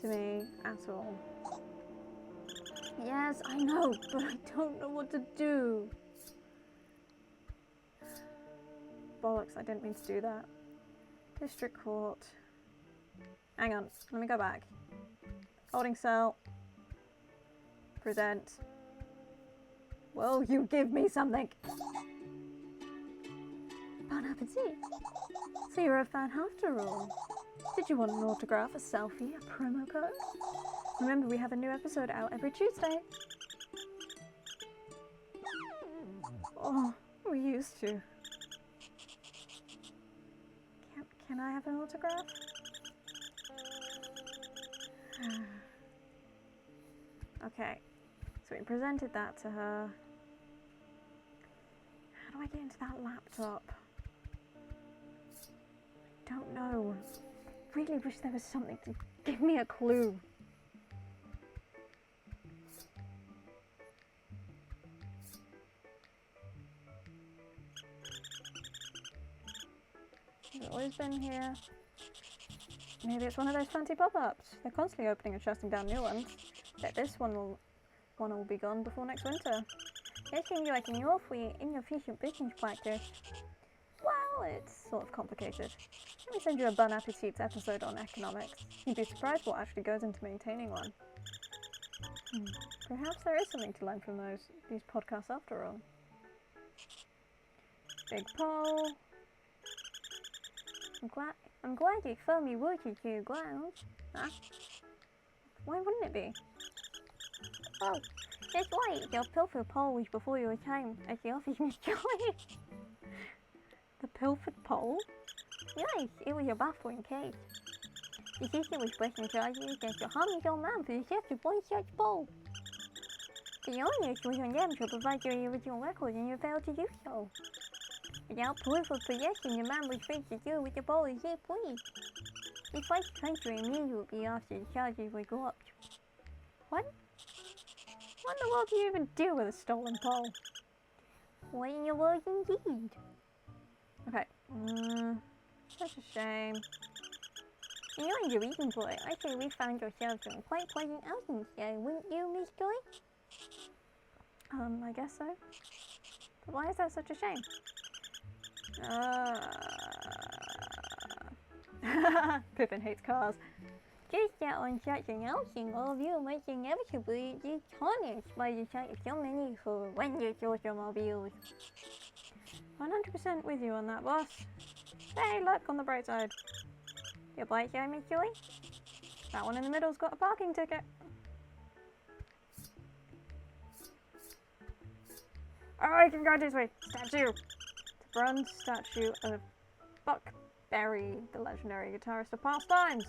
C: to me at all. Yes, I know, but I don't know what to do. Bollocks, I didn't mean to do that. District Court. Hang on, let me go back. Holding cell. Present. Will you give me something? Bon appetit. So you're a fan after all. Did you want an autograph, a selfie, a promo code? Remember, we have a new episode out every Tuesday. Oh, we used to. Can I have an autograph? Okay, so we presented that to her. How do I get into that laptop? I don't know. I really wish there was something to give me a clue. Has it always been here? Maybe it's one of those fancy pop-ups. They're constantly opening and shutting down new ones. Bet this one will be gone before next winter.
B: It seems like an awfully inefficient business practice.
C: Well, it's sort of complicated. Let me send you a Bon Appetit episode on economics. You'd be surprised what actually goes into maintaining one. Perhaps there is something to learn from these podcasts after all. Big poll.
B: I'm glad you firmly rooted to the ground.
C: Huh? Why wouldn't it be?
B: Oh, that's right. Your pilfer poll was before your time at the office, Miss Joy.
C: The pilfered pole?
B: Yes, it was a baffling case. The sister was pressing charges against a harmless old man for the theft of one such bowl. The onus was on them to provide the original record and they failed to do so. Without proof of possession, the man was free to do with the bowl as he pleased. He fled the country immediately after the charges were dropped.
C: What? What in the world do you even do with a stolen pole?
B: What in the world indeed?
C: Okay. Such a shame.
B: You know the reason for it. I say we found ourselves in a quite pleasant outing today, wouldn't you, Miss Joy?
C: I guess so. But why is that such a shame? Pippin hates cars.
B: Just that on such an outing, all of you must inevitably be tarnished by the sight of so many horrendous automobiles.
C: 100% with you on that, boss. Hey, look, on the bright side.
B: Your bright side, Miss Joy?
C: That one in the middle's got a parking ticket. Oh, I can go this way. Statue. It's a bronze statue of Buck Berry, the legendary guitarist of past times.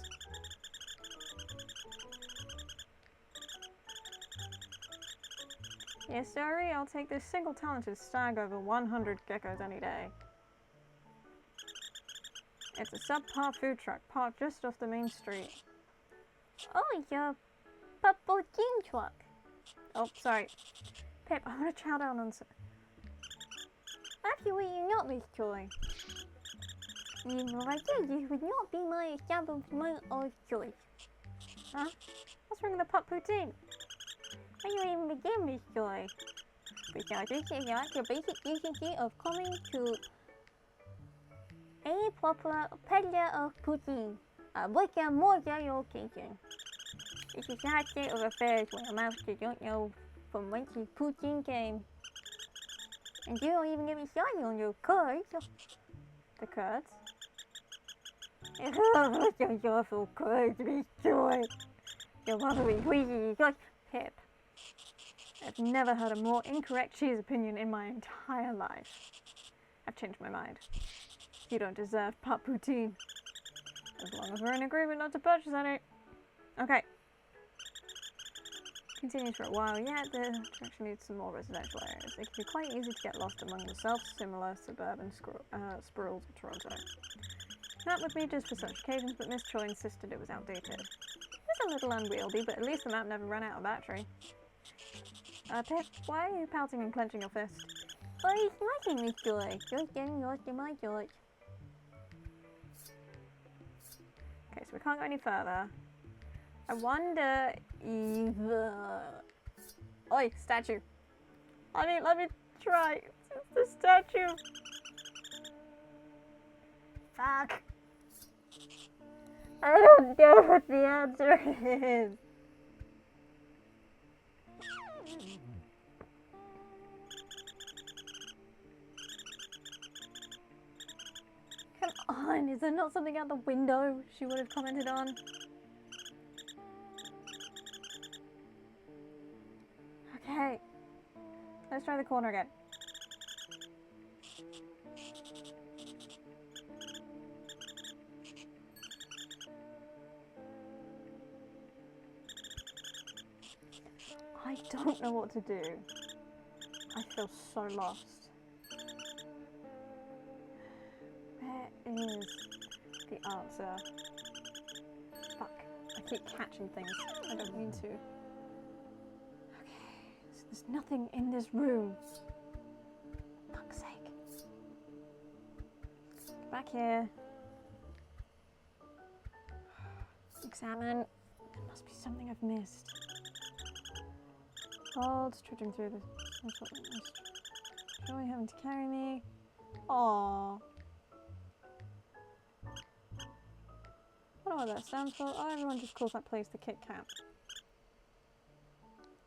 C: Yes, sorry, I'll take this single talented stag over 100 geckos any day. It's a subpar food truck parked just off the main street.
B: Oh, it's a purple jean truck.
C: Oh, sorry. Pip, I want to chow down on some...
B: Absolutely not, Miss Joy. You know I did. This would not be my establishment of choice.
C: Huh? What's wrong with the pup poutine?
B: How do you even begin, Miss Joy? Besides, this is not the basic decency of coming to any proper peddler of poutine, which are more general occasion. It's a sad state of affairs when a master don't know from whence his poutine came. And you don't even get me started on your curds.
C: The curds?
B: Oh, those awful curds, Miss Joy. Your mother is greasy, just Pip.
C: I've never heard a more incorrect cheese opinion in my entire life. I've changed my mind. You don't deserve pup poutine. As long as we're in agreement not to purchase any. Okay. Continues for a while yet. The direction needs some more residential areas. It can be quite easy to get lost among the self-similar suburban spirals of Toronto. Map would be just for such occasions, but Miss Choi insisted it was outdated. It's a little unwieldy, but at least the map never ran out of battery. Pip, why are you pouting and clenching your fist?
B: Oh, it's nothing, Miss Joy. Just getting lost in my thoughts.
C: Okay, so we can't go any further. I wonder if... Oi, statue. Let me try. It's the statue. Fuck. I don't know what the answer is. Come on, is there not something out the window she would have commented on? Okay, let's try the corner again. I don't know what to do. I feel so lost. Where is the answer? Fuck, I keep catching things. I don't mean to. Okay, so there's nothing in this room. Fuck's sake. Get back here. Examine. There must be something I've missed. Hold, trudging through this. Joy having to carry me. Aww. I don't know what that stands for. Oh, everyone just calls that place the Kit Camp.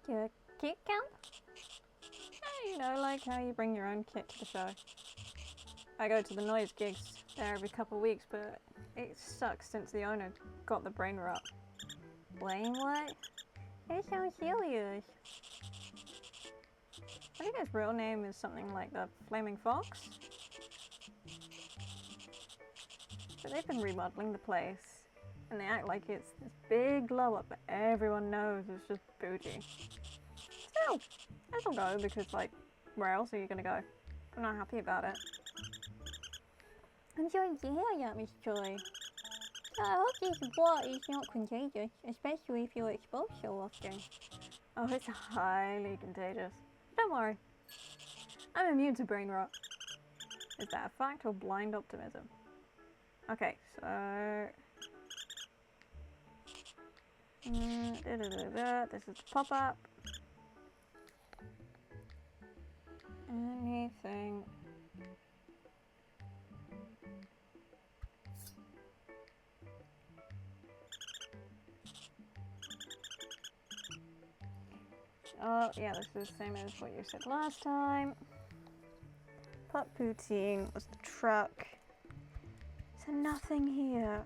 B: The Kit Camp?
C: Yeah, you know, like how you bring your own kit to the show. I go to the noise gigs there every couple of weeks, but it sucks since the owner got the brain rot.
B: Brain what? That sounds serious.
C: I think his real name is something like the Flaming Fox. So they've been remodeling the place, and they act like it's this big glow up, but everyone knows it's just bougie. Still, I don't go because, like, where else are you gonna go? I'm not happy about it.
B: I'm sorry to hear that, Miss Joy. I hope this water is not contagious, especially if you're exposed so often.
C: Oh, it's highly contagious. Don't worry. I'm immune to brain rot. Is that a fact or blind optimism? Okay, so... This is the pop-up. Anything. Oh, yeah, this is the same as what you said last time.
A: Pup poutine was the truck. Is there nothing here?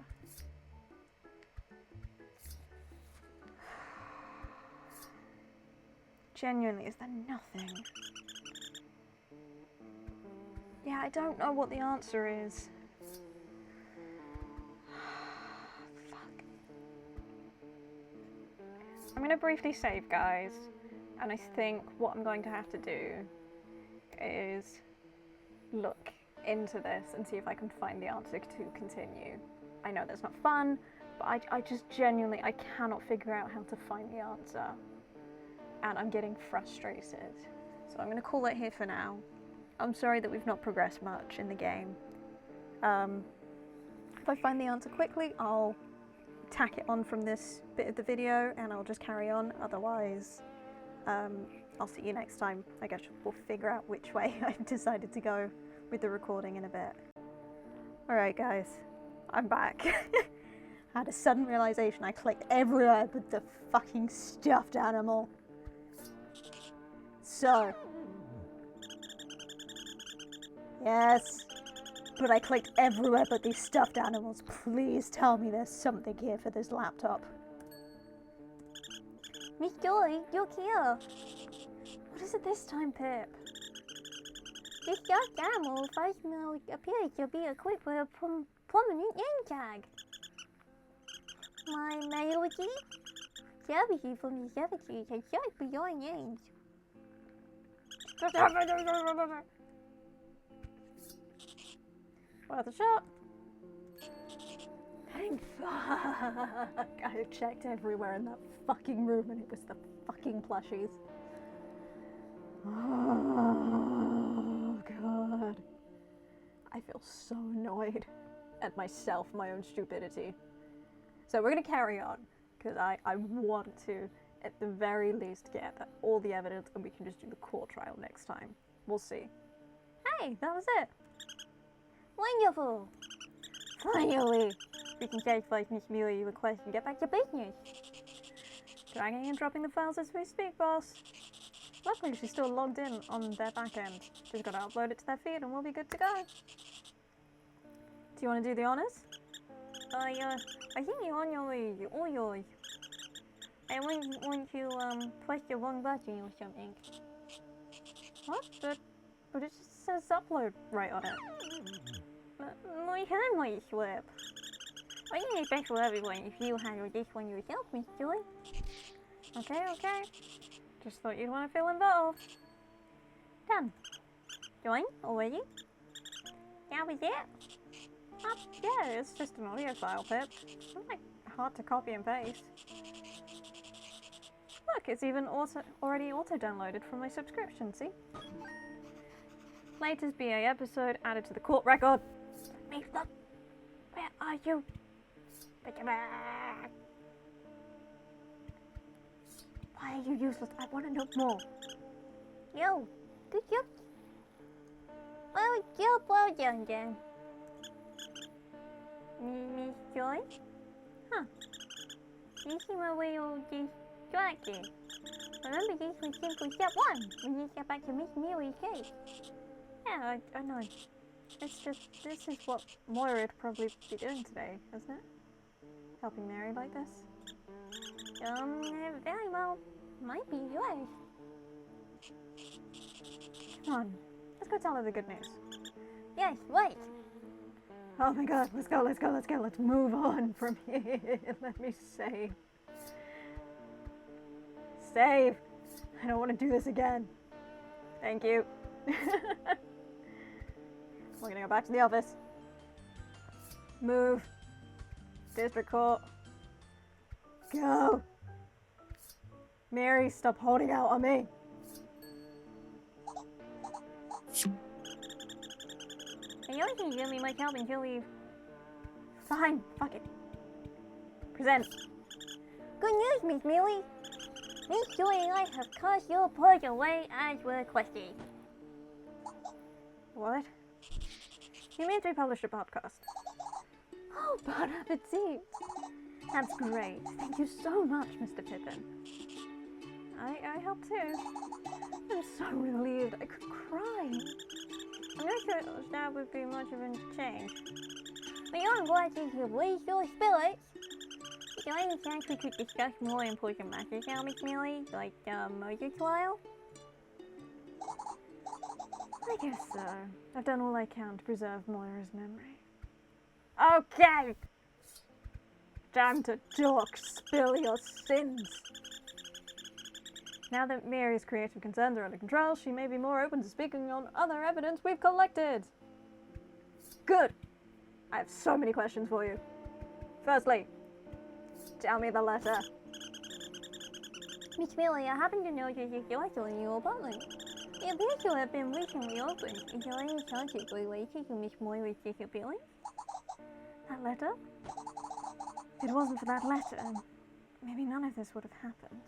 A: Genuinely, is there nothing? Yeah, I don't know what the answer is. Fuck.
C: I'm going to briefly save, guys. And I think what I'm going to have to do is look into this and see if I can find the answer to continue. I know that's not fun, but I just genuinely, I cannot figure out how to find the answer. And I'm getting frustrated.
A: So I'm going to call it here for now. I'm sorry that we've not progressed much in the game. If I find the answer quickly, I'll tack it on from this bit of the video and I'll just carry on. Otherwise, I'll see you next time. I guess we'll figure out which way I've decided to go with the recording in a bit. Alright guys, I'm back. I had a sudden realization I clicked everywhere but the fucking stuffed animal. So, yes, but I clicked everywhere but these stuffed animals. Please tell me there's something here for this laptop.
B: Miss Joy, look here.
A: What is it this time, Pip?
B: This stuffed animal first appears to be equipped with a prominent name tag. My mediocre services from the 70s have searched for your names.
C: Worth a shot.
A: Thank fuck. I checked everywhere in that fucking room and it was the fucking plushies. Oh god. I feel so annoyed at myself, my own stupidity. So we're gonna carry on, because I want to, at the very least, get all the evidence and we can just do the court trial next time. We'll see. Hey, that was it.
B: Wonderful.
A: Finally! We can satisfy Miss Mueller's request and get back to business.
C: Dragging and dropping the files as we speak, boss. Luckily, she's still logged in on their back end. She's got to upload it to their feed and we'll be good to go. Do you want to do the honors?
B: I think you're on your way. All yours. I want to press the wrong button or something.
C: What? But it just says upload right on it.
B: My hand might slip. I didn't expect for everyone if you handle this one yourself, Miss Joy.
C: Okay. Just thought you'd want to feel involved.
B: Done. Join already? That was it?
C: Yeah, it's just an audio file, Pip. It's not like hard to copy and paste. Look, it's even already auto-downloaded from my subscription, see? Latest BA episode added to the court record.
B: Look. Where are you?
A: Why are you useless? I want to know more.
B: Yo, good job. Well done then. Miss Joy? Huh. You seem a little distracted. Remember this was simple step 1 when you get back to Miss Mary's case.
C: Yeah, I know. It's just, this is what Moira would probably be doing today, isn't it? Helping Mary like this?
B: Very well. Might be yours.
C: Come on, let's go tell her the good news.
B: Yes, wait.
C: Oh my god, let's go. Let's move on from here. Let me save. Save! I don't want to do this again. Thank you. We're gonna go back to the office. Move. District court. Go! Mary, stop holding out on me.
B: I don't think you'll be much help until we've...
C: Fine, fuck it. Present.
B: Good news, Miss Millie. Miss Joy and I have cast your purge away as requested.
C: What? You mean we published a podcast? Oh, bon appetit. That's great. Thank you so much, Mr. Pippin. I help too. I'm so relieved. I could cry.
B: I'm not sure that would be much of a change. But I'm glad you could raise your spirits. Is there any chance we could discuss more important matters now, Miss Millie? Like the murder trial?
C: I guess so. I've done all I can to preserve Moira's memory. Okay! Time to talk. Spill your sins. Now that Mary's creative concerns are under control, she may be more open to speaking on other evidence we've collected. Good! I have so many questions for you. Firstly, tell me the letter.
B: Miss Millie, I happen to notice this letter in your apartment. It appears to have been recently opened. Is there any chance it's related to Miss Moira's disappearance?
C: That letter? If it wasn't for that letter, maybe none of this would have happened.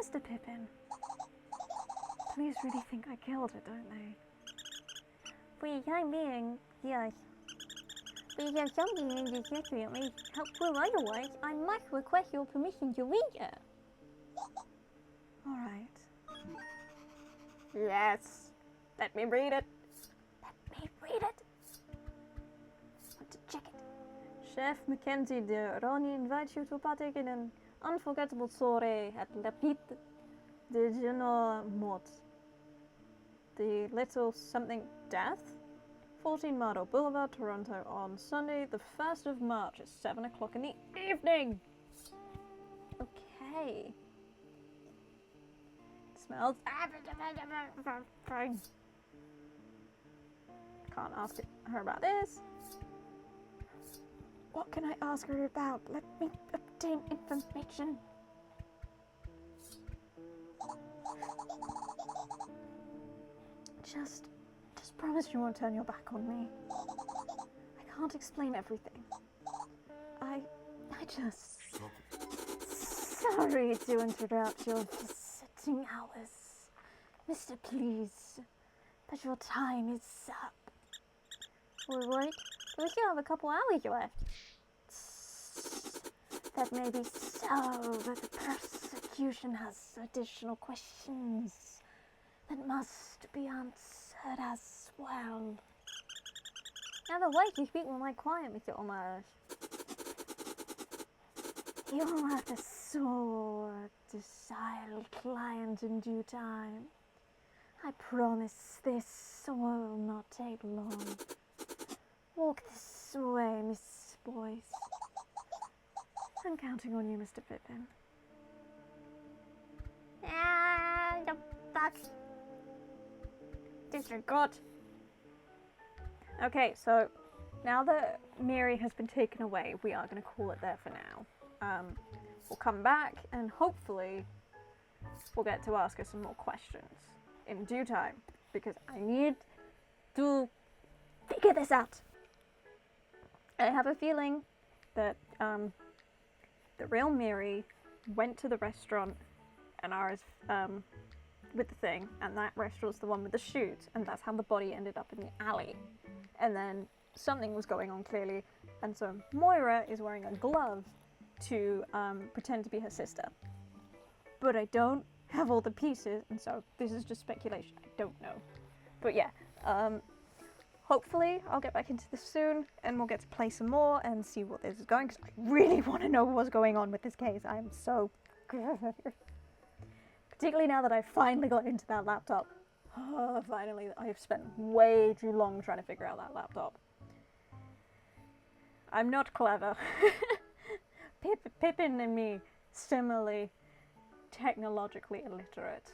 C: Mr. Pippin, police really think I killed her, don't they?
B: For the time being, yes. But if there's something in this letter that may help prove otherwise, I must request your permission to read it.
C: All right. Yes. Let me read it. Let me read it. Want to check it. Chef Mackenzie de Ronnie invites you to partake in an unforgettable soiree at La Pite de Genoa Mort. The Little Something Death? 14 Myrtle Boulevard, Toronto, on Sunday, the 1st of March at 7 o'clock in the evening. Okay. Smells. Fine. Can't ask her about this. What can I ask her about? Let me obtain information. Just promise you won't turn your back on me. I can't explain everything. I just... Sorry to interrupt your visiting hours, Mr. Please, but your time is up.
B: What? We still have a couple hours left.
C: That may be so, but the prosecution has additional questions that must be answered as well.
B: I have a way to speak with my client, Mr. Omar.
C: You will have to sort decile client in due time. I promise this will not take long. Walk this way, Miss Boyce. I'm counting on you, Mr. Pippin.
B: The fuck.
C: District Court. Okay, so now that Mary has been taken away, we are going to call it there for now. We'll come back and hopefully we'll get to ask her some more questions in due time because I need to figure this out. I have a feeling that the real Mary went to the restaurant and ours with the thing, and that restaurant's the one with the shoot, and that's how the body ended up in the alley. And then something was going on clearly, and so Moira is wearing a glove to pretend to be her sister. But I don't have all the pieces, and so this is just speculation. I don't know. But yeah, hopefully I'll get back into this soon, and we'll get to play some more and see what this is going, because I really want to know what's going on with this case. I am so... Particularly now that I finally got into that laptop. Oh, finally, I've spent way too long trying to figure out that laptop. I'm not clever. Pippin and me, similarly technologically illiterate.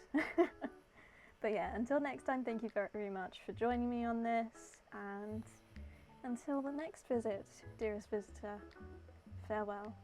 C: But yeah, until next time, thank you very much for joining me on this, and until the next visit, dearest visitor, farewell.